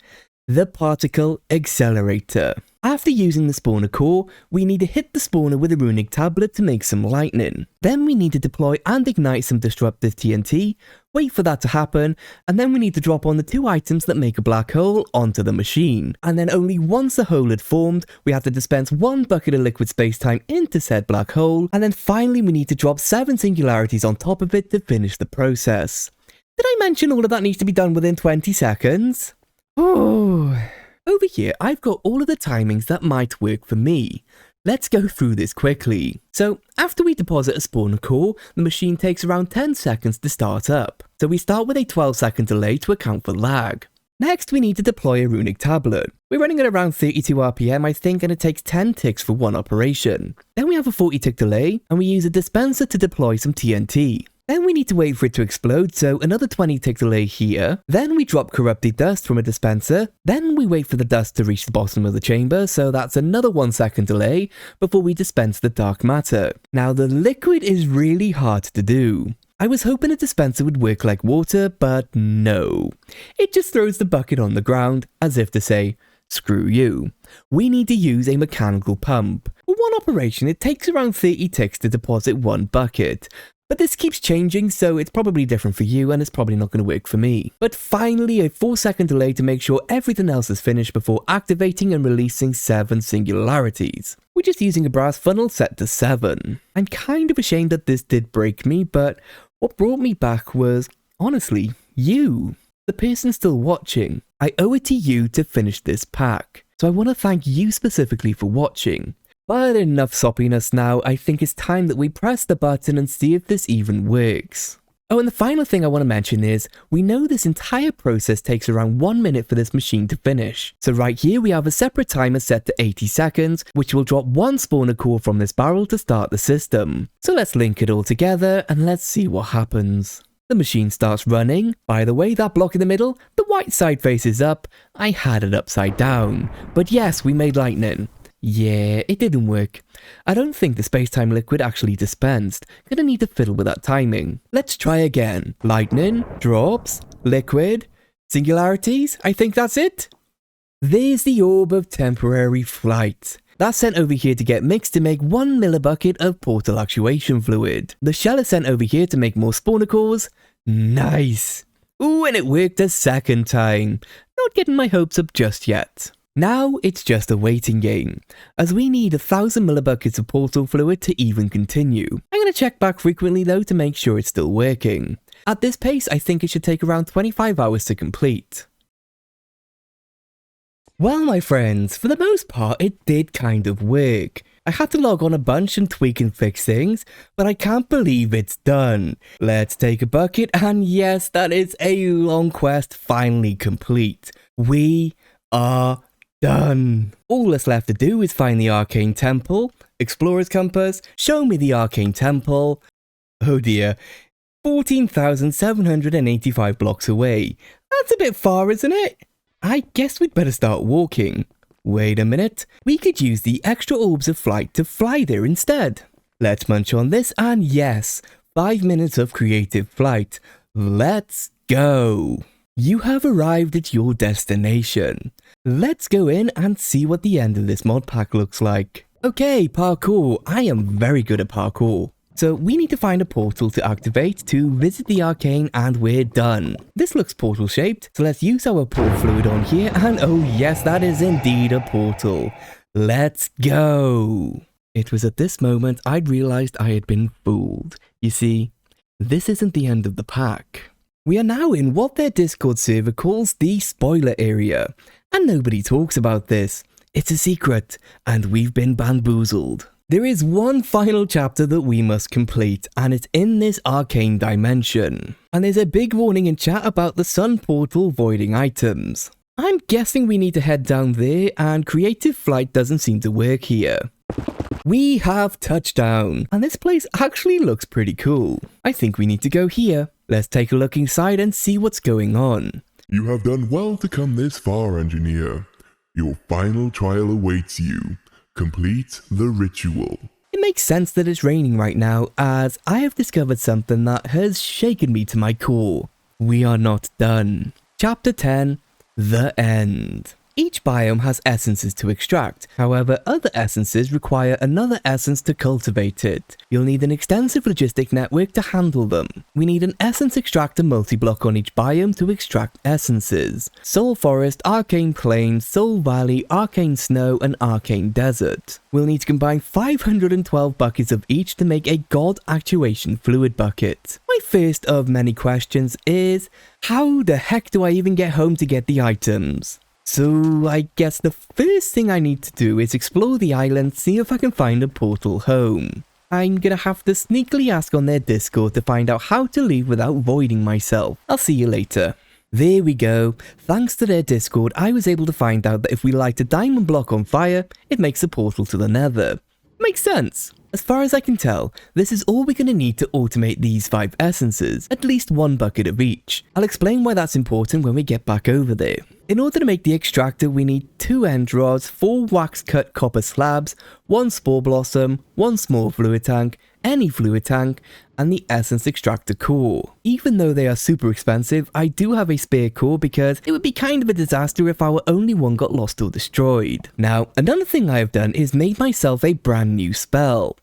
The particle accelerator. After using the spawner core, we need to hit the spawner with a runic tablet to make some lightning. Then we need to deploy and ignite some disruptive TNT, wait for that to happen, and then we need to drop on the 2 items that make a black hole onto the machine. And then only once the hole had formed, we have to dispense 1 bucket of liquid spacetime into said black hole, and then finally we need to drop 7 singularities on top of it to finish the process. Did I mention all of that needs to be done within 20 seconds? Oh. Over here, I've got all of the timings that might work for me. Let's go through this quickly. So, after we deposit a spawner core, the machine takes around 10 seconds to start up. So we start with a 12-second delay to account for lag. Next, we need to deploy a runic tablet. We're running at around 32 RPM, I think, and it takes 10 ticks for 1 operation. Then we have a 40-tick delay, and we use a dispenser to deploy some TNT. Then we need to wait for it to explode, so another 20-tick delay here. Then we drop corrupted dust from a dispenser. Then we wait for the dust to reach the bottom of the chamber, so that's another 1-second delay before we dispense the dark matter. Now the liquid is really hard to do. I was hoping a dispenser would work like water, but no. It just throws the bucket on the ground, as if to say, screw you. We need to use a mechanical pump. For 1 operation, it takes around 30 ticks to deposit 1 bucket. But this keeps changing, so it's probably different for you and it's probably not going to work for me. But finally, a 4-second delay to make sure everything else is finished before activating and releasing 7 singularities. We're just using a brass funnel set to 7. I'm kind of ashamed that this did break me, but what brought me back was, honestly, you. The person still watching. I owe it to you to finish this pack. So I want to thank you specifically for watching. But enough soppiness now, I think it's time that we press the button and see if this even works. Oh, and the final thing I want to mention is, we know this entire process takes around 1 minute for this machine to finish. So right here we have a separate timer set to 80 seconds, which will drop 1 spawner core from this barrel to start the system. So let's link it all together and let's see what happens. The machine starts running. By the way, that block in the middle, the white side faces up. I had it upside down. But yes, we made lightning. Yeah, it didn't work. I don't think the space-time liquid actually dispensed. Gonna need to fiddle with that timing. Let's try again. Lightning, drops, liquid, singularities, I think that's it. There's the orb of temporary flight. That's sent over here to get mixed to make 1 millibucket of portal actuation fluid. The shell is sent over here to make more spawner cores. Nice. Ooh, and it worked a second time. Not getting my hopes up just yet. Now it's just a waiting game, as we need 1,000 millibuckets of portal fluid to even continue. I'm going to check back frequently though to make sure it's still working. At this pace, I think it should take around 25 hours to complete. Well, my friends, for the most part, it did kind of work. I had to log on a bunch and tweak and fix things, but I can't believe it's done. Let's take a bucket, and yes, that is a long quest finally complete. We are done. All that's left to do is find the Arcane Temple, Explorer's Compass, show me the Arcane Temple. Oh dear, 14,785 blocks away. That's a bit far, isn't it? I guess we'd better start walking. Wait a minute, we could use the extra orbs of flight to fly there instead. Let's munch on this, and yes, 5 minutes of creative flight. Let's go. You have arrived at your destination. Let's go in and see what the end of this mod pack looks like. Okay, parkour. I am very good at parkour. So we need to find a portal to activate to visit the Arcane, and we're done. This looks portal shaped, so let's use our portal fluid on here, and oh yes, that is indeed a portal. Let's go. It was at this moment I'd realized I had been fooled. You see, this isn't the end of the pack. We are now in what their Discord server calls the spoiler area, and nobody talks about this. It's a secret, and we've been bamboozled. There is one final chapter that we must complete, and it's in this arcane dimension. And there's a big warning in chat about the sun portal voiding items. I'm guessing we need to head down there, and creative flight doesn't seem to work here. We have touchdown, and this place actually looks pretty cool. I think we need to go here. Let's take a look inside and see what's going on. You have done well to come this far, engineer. Your final trial awaits you. Complete the ritual. It makes sense that it's raining right now, as I have discovered something that has shaken me to my core. We are not done. Chapter 10, The End. Each biome has essences to extract, however other essences require another essence to cultivate it. You'll need an extensive logistic network to handle them. We need an essence extractor multi-block on each biome to extract essences. Soul Forest, Arcane Plains, Soul Valley, Arcane Snow and Arcane Desert. We'll need to combine 512 buckets of each to make a God Actuation Fluid bucket. My first of many questions is, how the heck do I even get home to get the items? So I guess the first thing I need to do is explore the island, see if I can find a portal home. I'm gonna have to sneakily ask on their Discord to find out how to leave without voiding myself. I'll see you later. There we go. Thanks to their Discord, I was able to find out that if we light a diamond block on fire, it makes a portal to the nether. Makes sense. As far as I can tell, this is all we're going to need to automate these 5 essences, at least 1 bucket of each. I'll explain why that's important when we get back over there. In order to make the extractor, we need 2 end rods, 4 wax cut copper slabs, 1 spore blossom, 1 small fluid tank, any fluid tank, and the essence extractor core. Even though they are super expensive, I do have a spare core because it would be kind of a disaster if our only one got lost or destroyed. Now, another thing I have done is made myself a brand new spell.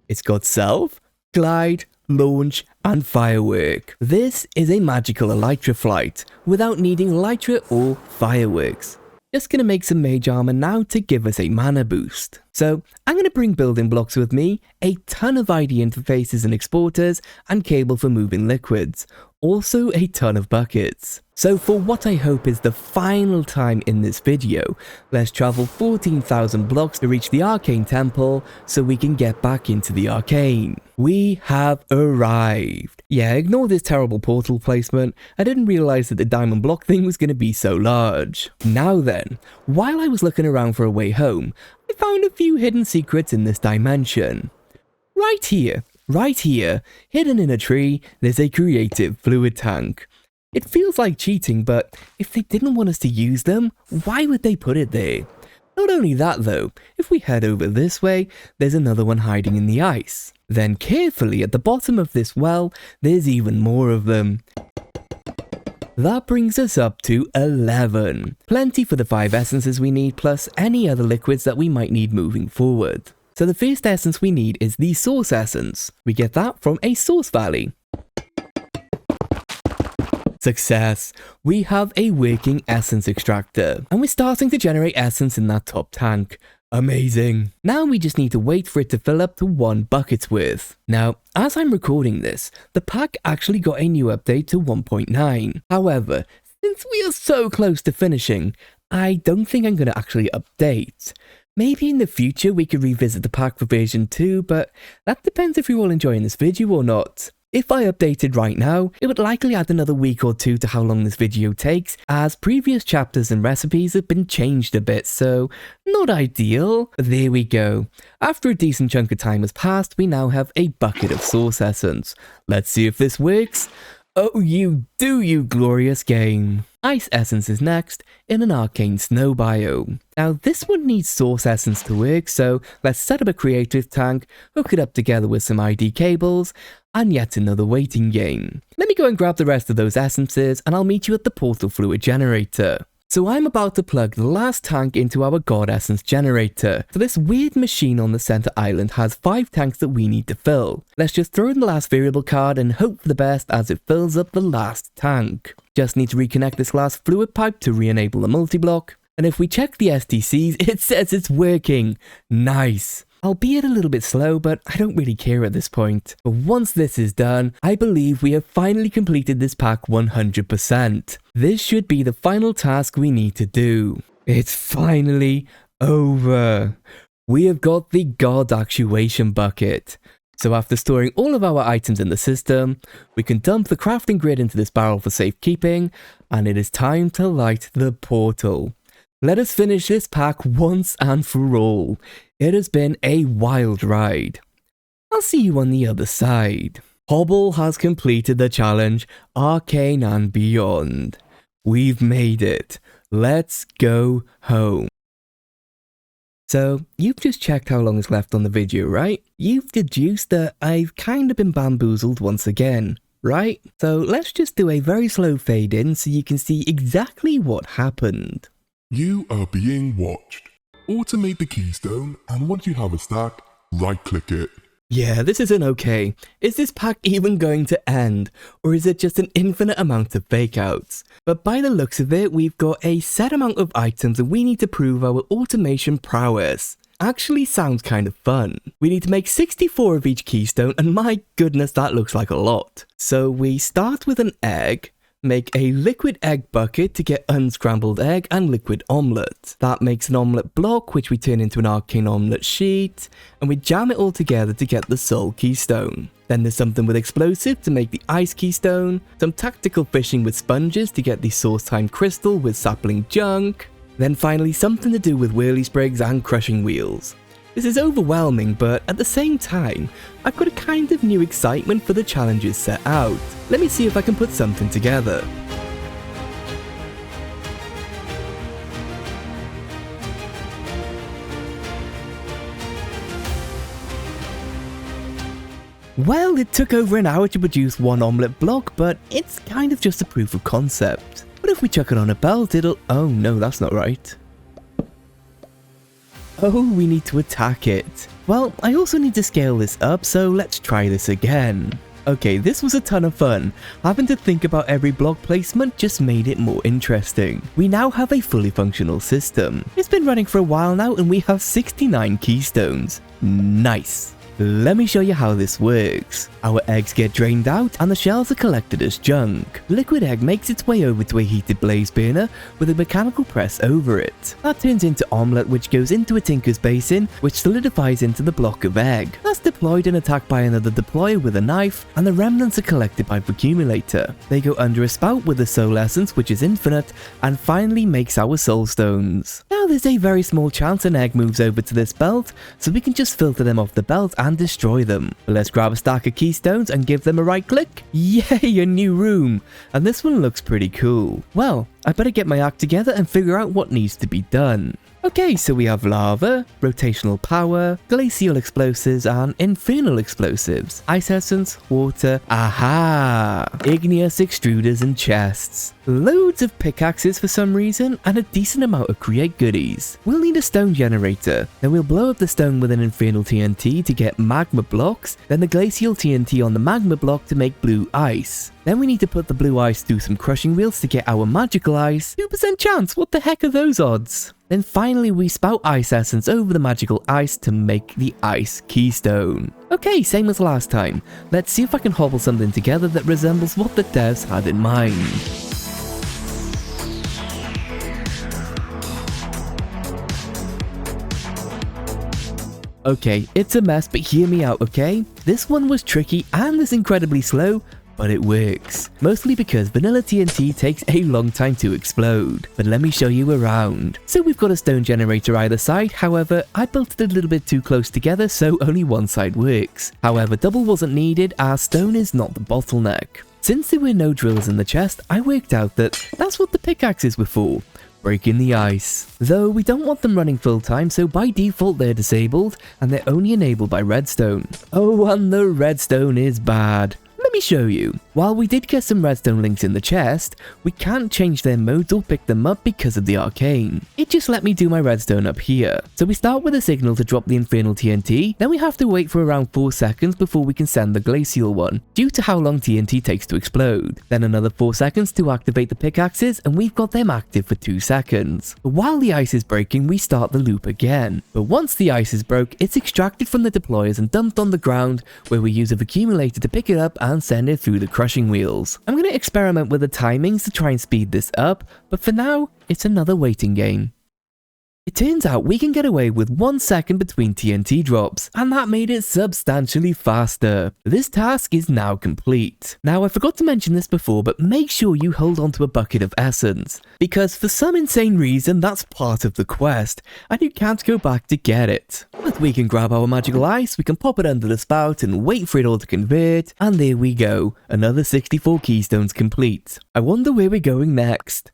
It's got Self, Glide, Launch, and Firework. This is a magical Elytra flight, without needing Elytra or Fireworks. Just gonna make some mage armor now to give us a mana boost. So I'm gonna bring building blocks with me, a ton of ID interfaces and exporters, and cable for moving liquids. Also a ton of buckets. So for what I hope is the final time in this video, let's travel 14,000 blocks to reach the Arcane Temple so we can get back into the Arcane. We have arrived. Yeah, ignore this terrible portal placement. I didn't realize that the diamond block thing was going to be so large. Now then, while I was looking around for a way home, I found a few hidden secrets in this dimension. Right here, hidden in a tree, there's a creative fluid tank. It feels like cheating, but if they didn't want us to use them, why would they put it there? Not only that though, if we head over this way, there's another one hiding in the ice. Then carefully at the bottom of this well, there's even more of them. That brings us up to 11. Plenty for the 5 essences we need, plus any other liquids that we might need moving forward. So the first essence we need is the Source Essence. We get that from a Source Valley. Success! We have a working essence extractor, and we're starting to generate essence in that top tank. Amazing! Now we just need to wait for it to fill up to 1 bucket's worth. Now, as I'm recording this, the pack actually got a new update to 1.9. However, since we are so close to finishing, I don't think I'm going to actually update. Maybe in the future we could revisit the pack for version 2, but that depends if you're all enjoying this video or not. If I updated right now, it would likely add another week or 2 to how long this video takes, as previous chapters and recipes have been changed a bit, so not ideal. But there we go. After a decent chunk of time has passed, we now have a bucket of Source Essence. Let's see if this works. Oh, you do, you glorious game. Ice Essence is next, in an Arcane Snow biome. Now this one needs Source Essence to work, so let's set up a creative tank, hook it up together with some ID cables, and yet another waiting game. Let me go and grab the rest of those essences, and I'll meet you at the portal fluid generator. So I'm about to plug the last tank into our God Essence generator. So this weird machine on the center island has 5 tanks that we need to fill. Let's just throw in the last variable card and hope for the best as it fills up the last tank. Just need to reconnect this last fluid pipe to re-enable the multi-block. And if we check the STCs, it says it's working. Nice. Albeit a little bit slow, but I don't really care at this point. But once this is done, I believe we have finally completed this pack 100%. This should be the final task we need to do. It's finally over. We have got the God Actuation Bucket. So after storing all of our items in the system, we can dump the crafting grid into this barrel for safekeeping, and it is time to light the portal. Let us finish this pack once and for all. It has been a wild ride. I'll see you on the other side. Hobble has completed the challenge, Arcane and Beyond. We've made it. Let's go home. So, you've just checked how long is left on the video, right? You've deduced that I've kind of been bamboozled once again, right? So let's just do a very slow fade in so you can see exactly what happened. You are being watched. Automate the keystone, and once you have a stack, right-click it. Yeah, this isn't okay. Is this pack even going to end? Or is it just an infinite amount of fakeouts? But by the looks of it, we've got a set amount of items and we need to prove our automation prowess. Actually sounds kind of fun. We need to make 64 of each keystone, and my goodness, that looks like a lot. So we start with an egg, make a liquid egg bucket to get unscrambled egg and liquid omelette. That makes an omelette block, which we turn into an arcane omelette sheet, and we jam it all together to get the soul keystone. Then there's something with explosive to make the ice keystone, some tactical fishing with sponges to get the source time crystal with sapling junk, then finally something to do with whirly sprigs and crushing wheels. This is overwhelming, but at the same time, I've got a kind of new excitement for the challenges set out. Let me see if I can put something together. Well, it took over an hour to produce one omelette block, but it's kind of just a proof of concept. What if we chuck it on a belt? Oh no, that's not right. Oh, we need to attack it. Well, I also need to scale this up, so let's try this again. Okay, this was a ton of fun. Having to think about every block placement just made it more interesting. We now have a fully functional system. It's been running for a while now and we have 69 keystones. Nice. Let me show you how this works. Our eggs get drained out and the shells are collected as junk. Liquid egg makes its way over to a heated blaze burner with a mechanical press over it. That turns into omelette, which goes into a tinker's basin, which solidifies into the block of egg. That's deployed and attacked by another deployer with a knife, and the remnants are collected by accumulator. They go under a spout with the soul essence, which is infinite, and finally makes our soul stones. Now there's a very small chance an egg moves over to this belt, so we can just filter them off the belt and destroy them. But let's grab a stack of keystones and give them a right click. Yay, a new room! And this one looks pretty cool. Well, I better get my act together and figure out what needs to be done. Okay, so we have lava, rotational power, glacial explosives, and infernal explosives. Ice essence, water, aha! Igneous extruders and chests. Loads of pickaxes for some reason, and a decent amount of create goodies. We'll need a stone generator, then we'll blow up the stone with an infernal TNT to get magma blocks, then the glacial TNT on the magma block to make blue ice. Then we need to put the blue ice through some crushing wheels to get our magical ice. 2% chance, what the heck are those odds? Then finally we spout ice essence over the magical ice to make the ice keystone. Okay, same as last time. Let's see if I can hobble something together that resembles what the devs had in mind. Okay, it's a mess, but hear me out, okay? This one was tricky and is incredibly slow, but it works. Mostly because vanilla TNT takes a long time to explode. But let me show you around. So we've got a stone generator either side, however, I built it a little bit too close together, so only one side works. However, double wasn't needed as stone is not the bottleneck. Since there were no drills in the chest, I worked out that that's what the pickaxes were for. Breaking the ice. Though we don't want them running full time, so by default they're disabled and they're only enabled by redstone. Oh, and the redstone is bad. Let me show you. While we did get some redstone links in the chest, we can't change their modes or pick them up because of the arcane. It just let me do my redstone up here. So we start with a signal to drop the infernal TNT, then we have to wait for around 4 seconds before we can send the glacial one, due to how long TNT takes to explode. Then another 4 seconds to activate the pickaxes, and we've got them active for 2 seconds. But while the ice is breaking, we start the loop again. But once the ice is broke, it's extracted from the deployers and dumped on the ground, where we use a accumulator to pick it up and send it through the crushing wheels. I'm going to experiment with the timings to try and speed this up, but for now, it's another waiting game. It turns out we can get away with 1 second between TNT drops, and that made it substantially faster. This task is now complete. Now I forgot to mention this before, but make sure you hold on to a bucket of essence, because for some insane reason that's part of the quest, and you can't go back to get it. But we can grab our magical ice, we can pop it under the spout and wait for it all to convert, and there we go, another 64 keystones complete. I wonder where we're going next.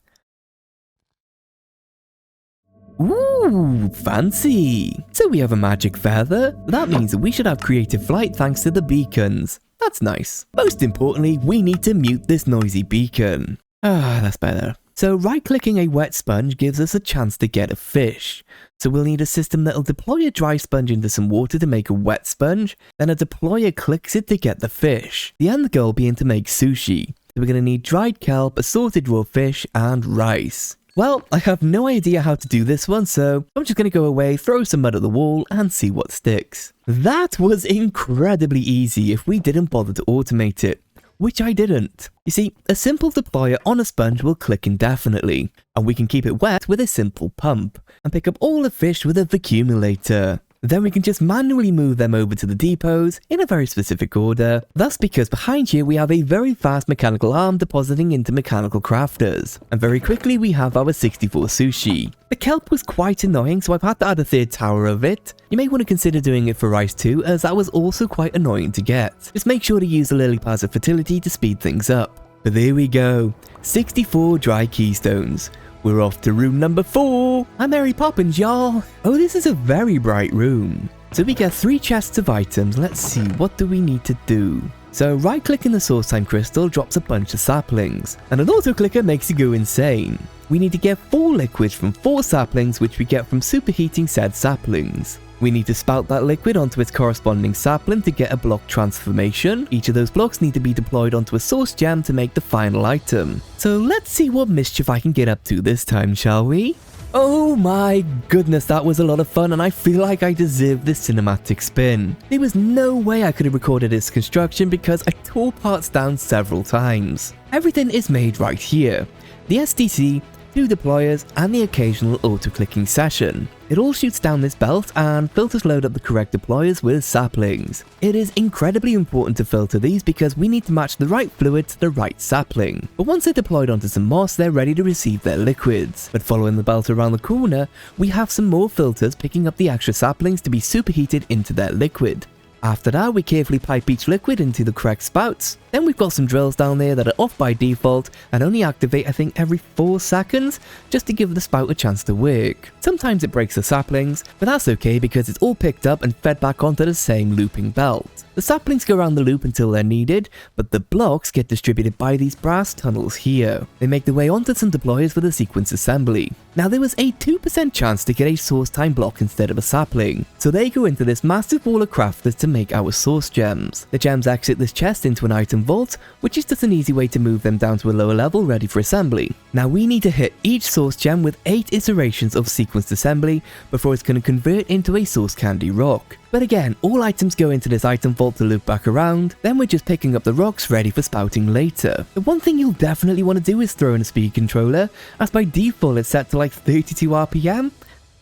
Ooh, fancy! So we have a magic feather. That means that we should have creative flight thanks to the beacons. That's nice. Most importantly, we need to mute this noisy beacon. Ah, that's better. So right-clicking a wet sponge gives us a chance to get a fish. So we'll need a system that'll deploy a dry sponge into some water to make a wet sponge, then a deployer clicks it to get the fish. The end goal being to make sushi. So we're going to need dried kelp, assorted raw fish, and rice. Well, I have no idea how to do this one, so I'm just going to go away, throw some mud at the wall, and see what sticks. That was incredibly easy if we didn't bother to automate it, which I didn't. You see, a simple deployer on a sponge will click indefinitely, and we can keep it wet with a simple pump, and pick up all the fish with a vacuumulator. Then we can just manually move them over to the depots in a very specific order. That's because behind here we have a very fast mechanical arm depositing into mechanical crafters. And very quickly we have our 64 sushi. The kelp was quite annoying, so I've had to add a third tower of it. You may want to consider doing it for rice too, as that was also quite annoying to get. Just make sure to use the lily pads of fertility to speed things up. But there we go, 64 dry keystones. We're off to room number 4. I'm Mary Poppins, y'all. Oh, this is a very bright room. So we get 3 chests of items. Let's see, what do we need to do? So right-clicking the source time crystal drops a bunch of saplings, and an auto-clicker makes you go insane. We need to get 4 liquids from 4 saplings, which we get from superheating said saplings. We need to spout that liquid onto its corresponding sapling to get a block transformation. Each of those blocks need to be deployed onto a source gem to make the final item. So let's see what mischief I can get up to this time, shall we? Oh my goodness, that was a lot of fun, and I feel like I deserve this cinematic spin. There was no way I could have recorded its construction because I tore parts down several times. Everything is made right here. The STC, 2 deployers, and the occasional auto-clicking session. It all shoots down this belt, and filters load up the correct deployers with saplings. It is incredibly important to filter these because we need to match the right fluid to the right sapling. But once they're deployed onto some moss, they're ready to receive their liquids. But following the belt around the corner, we have some more filters picking up the extra saplings to be superheated into their liquid. After that, we carefully pipe each liquid into the correct spouts. Then we've got some drills down there that are off by default and only activate I think every 4 seconds, just to give the spout a chance to work. Sometimes it breaks the saplings, but that's okay because it's all picked up and fed back onto the same looping belt. The saplings go around the loop until they're needed, but the blocks get distributed by these brass tunnels here. They make their way onto some deployers for the sequence assembly. Now there was a 2% chance to get a source time block instead of a sapling, so they go into this massive wall of crafters to make our source gems. The gems exit this chest into an item vault, which is just an easy way to move them down to a lower level ready for assembly. Now we need to hit each source gem with 8 iterations of sequenced assembly before it's going to convert into a source candy rock. But again, all items go into this item vault to loop back around, then we're just picking up the rocks ready for spouting later. The one thing you'll definitely want to do is throw in a speed controller, as by default it's set to like 32 RPM.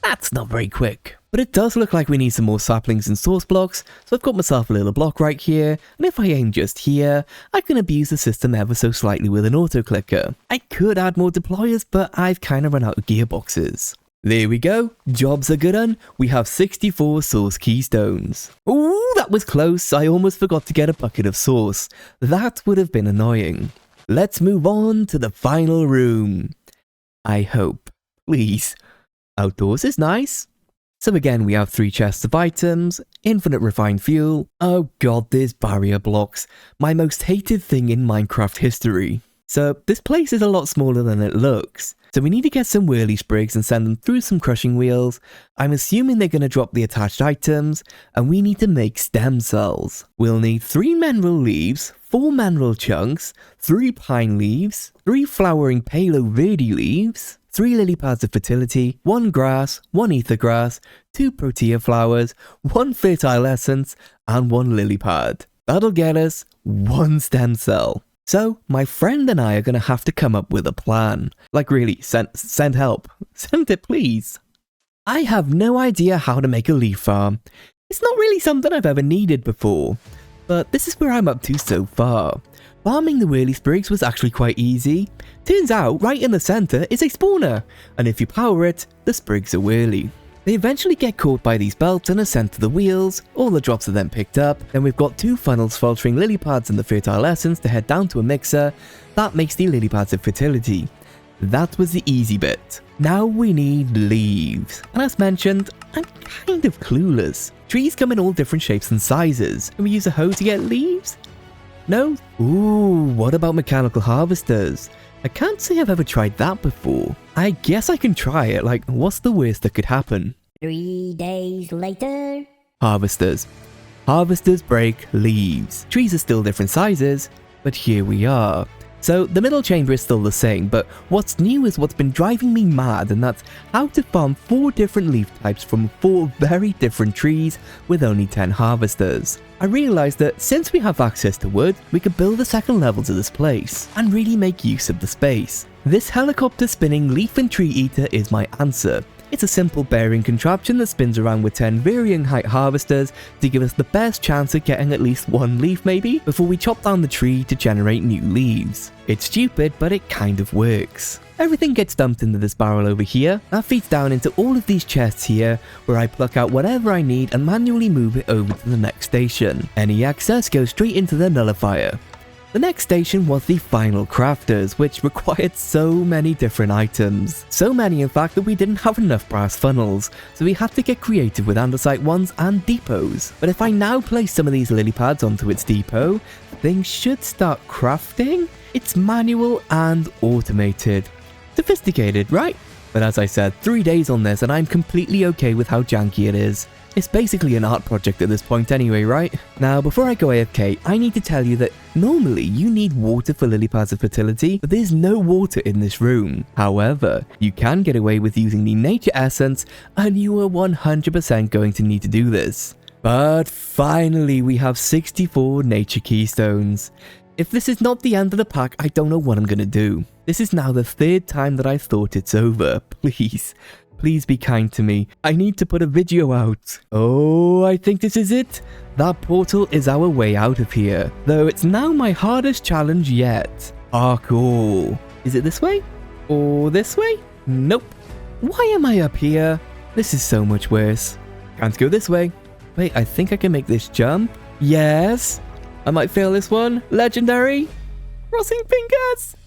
That's not very quick. But it does look like we need some more saplings and source blocks, so I've got myself a little block right here, and if I aim just here, I can abuse the system ever so slightly with an auto clicker. I could add more deployers, but I've kind of run out of gearboxes. There we go, jobs are good on. We have 64 source keystones. Ooh, that was close, I almost forgot to get a bucket of source. That would have been annoying. Let's move on to the final room. I hope. Please. Outdoors is nice. So again, we have 3 chests of items, infinite refined fuel. Oh god, there's barrier blocks. My most hated thing in Minecraft history. So this place is a lot smaller than it looks. So we need to get some whirly sprigs and send them through some crushing wheels. I'm assuming they're going to drop the attached items, and we need to make stem cells. We'll need 3 mineral leaves, 4 mineral chunks, 3 pine leaves, 3 flowering palo verde leaves, 3 lily pads of fertility, 1 grass, 1 ether grass, 2 protea flowers, 1 fertile essence, and 1 lily pad. That'll get us 1 stem cell. So, my friend and I are going to have to come up with a plan. Like really, send help. Send it please. I have no idea how to make a leaf farm. It's not really something I've ever needed before, but this is where I'm up to so far. Farming the whirly sprigs was actually quite easy. Turns out, right in the center is a spawner, and if you power it, the sprigs are whirly. They eventually get caught by these belts and are sent to the wheels, all the drops are then picked up, then we've got 2 funnels filtering lily pads and the fertile essence to head down to a mixer. That makes the lily pads of fertility. That was the easy bit. Now we need leaves, and as mentioned, I'm kind of clueless. Trees come in all different shapes and sizes. Can we use a hoe to get leaves? No? Ooh, what about mechanical harvesters? I can't say I've ever tried that before. I guess I can try it, like what's the worst that could happen? 3 days later. Harvesters. Harvesters break leaves. Trees are still different sizes, but here we are. So the middle chamber is still the same, but what's new is what's been driving me mad, and that's how to farm 4 different leaf types from 4 very different trees with only 10 harvesters. I realised that since we have access to wood, we could build a second level to this place and really make use of the space. This helicopter spinning leaf and tree eater is my answer. It's a simple bearing contraption that spins around with 10 varying height harvesters to give us the best chance of getting at least 1 leaf maybe before we chop down the tree to generate new leaves. It's stupid, but it kind of works. Everything gets dumped into this barrel over here. That feeds down into all of these chests here, where I pluck out whatever I need and manually move it over to the next station. Any excess goes straight into the nullifier. The next station was the final crafters, which required so many different items. So many in fact that we didn't have enough brass funnels, so we had to get creative with andesite ones and depots. But if I now place some of these lily pads onto its depot, things should start crafting. It's manual and automated. Sophisticated, right? But as I said, 3 days on this and I'm completely okay with how janky it is. It's basically an art project at this point anyway, right? Now, before I go AFK, I need to tell you that normally you need water for lily pads of fertility, but there's no water in this room. However, you can get away with using the nature essence, and you are 100% going to need to do this. But finally, we have 64 nature keystones. If this is not the end of the pack, I don't know what I'm gonna do. This is now the 3rd time that I thought it's over. Please be kind to me. I need to put a video out. Oh, I think this is it. That portal is our way out of here. Though it's now my hardest challenge yet. Parkour. Is it this way? Or this way? Nope. Why am I up here? This is so much worse. Can't go this way. Wait, I think I can make this jump. Yes. I might fail this one. Legendary. Crossing fingers.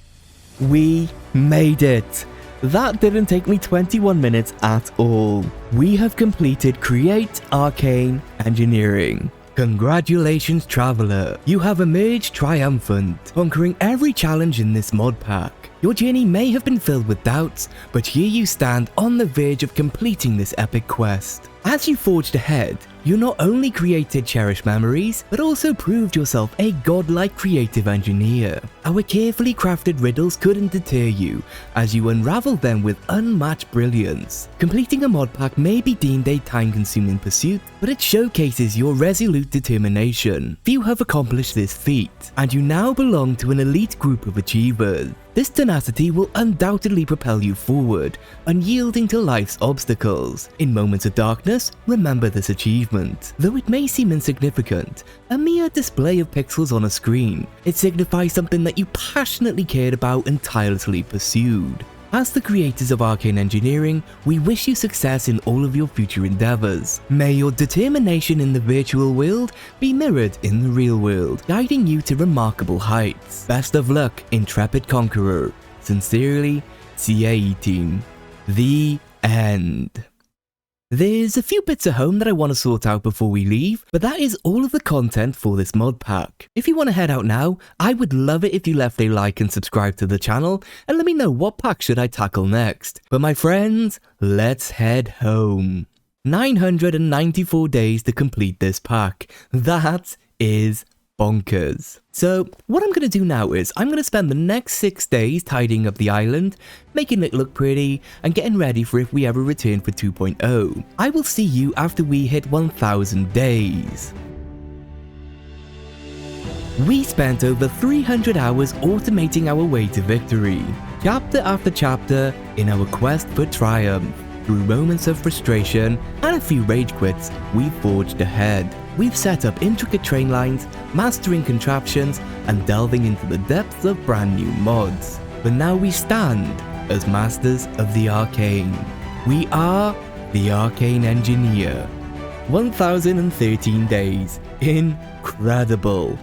We made it. That didn't take me 21 minutes at all. We have completed Create Arcane Engineering. Congratulations, Traveler. You have emerged triumphant, conquering every challenge in this mod pack. Your journey may have been filled with doubts, but here you stand on the verge of completing this epic quest. As you forged ahead, you not only created cherished memories, but also proved yourself a godlike creative engineer. Our carefully crafted riddles couldn't deter you, as you unraveled them with unmatched brilliance. Completing a mod pack may be deemed a time-consuming pursuit, but it showcases your resolute determination. Few have accomplished this feat, and you now belong to an elite group of achievers. This tenacity will undoubtedly propel you forward, unyielding to life's obstacles. In moments of darkness, remember this achievement. Though it may seem insignificant, a mere display of pixels on a screen, it signifies something that you passionately cared about and tirelessly pursued. As the creators of Arcane Engineering, we wish you success in all of your future endeavors. May your determination in the virtual world be mirrored in the real world, guiding you to remarkable heights. Best of luck, intrepid conqueror. Sincerely, CAE Team. The end. There's a few bits at home that I want to sort out before we leave, but that is all of the content for this mod pack. If you want to head out now, I would love it if you left a like and subscribe to the channel, and let me know what pack should I tackle next. But my friends, let's head home. 994 days to complete this pack. That is bonkers. So what I'm going to do now is I'm going to spend the next 6 days tidying up the island, making it look pretty, and getting ready for if we ever return for 2.0. I will see you after we hit 1000 days. We spent over 300 hours automating our way to victory, chapter after chapter in our quest for triumph. Through moments of frustration and a few rage quits, we've forged ahead. We've set up intricate train lines, mastering contraptions, and delving into the depths of brand new mods. But now we stand as masters of the arcane. We are the Arcane Engineer. 1013 days. Incredible.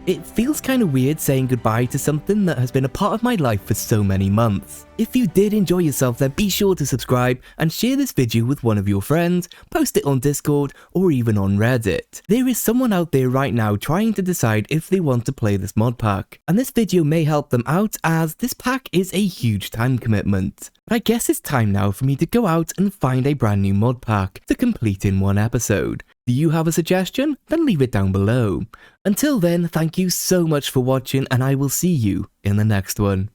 It feels kind of weird saying goodbye to something that has been a part of my life for so many months. If you did enjoy yourself, then be sure to subscribe and share this video with one of your friends, post it on Discord or even on Reddit. There is someone out there right now trying to decide if they want to play this mod pack, and this video may help them out as this pack is a huge time commitment. But I guess it's time now for me to go out and find a brand new mod pack to complete in one episode. Do you have a suggestion? Then leave it down below. Until then, thank you so much for watching and I will see you in the next one.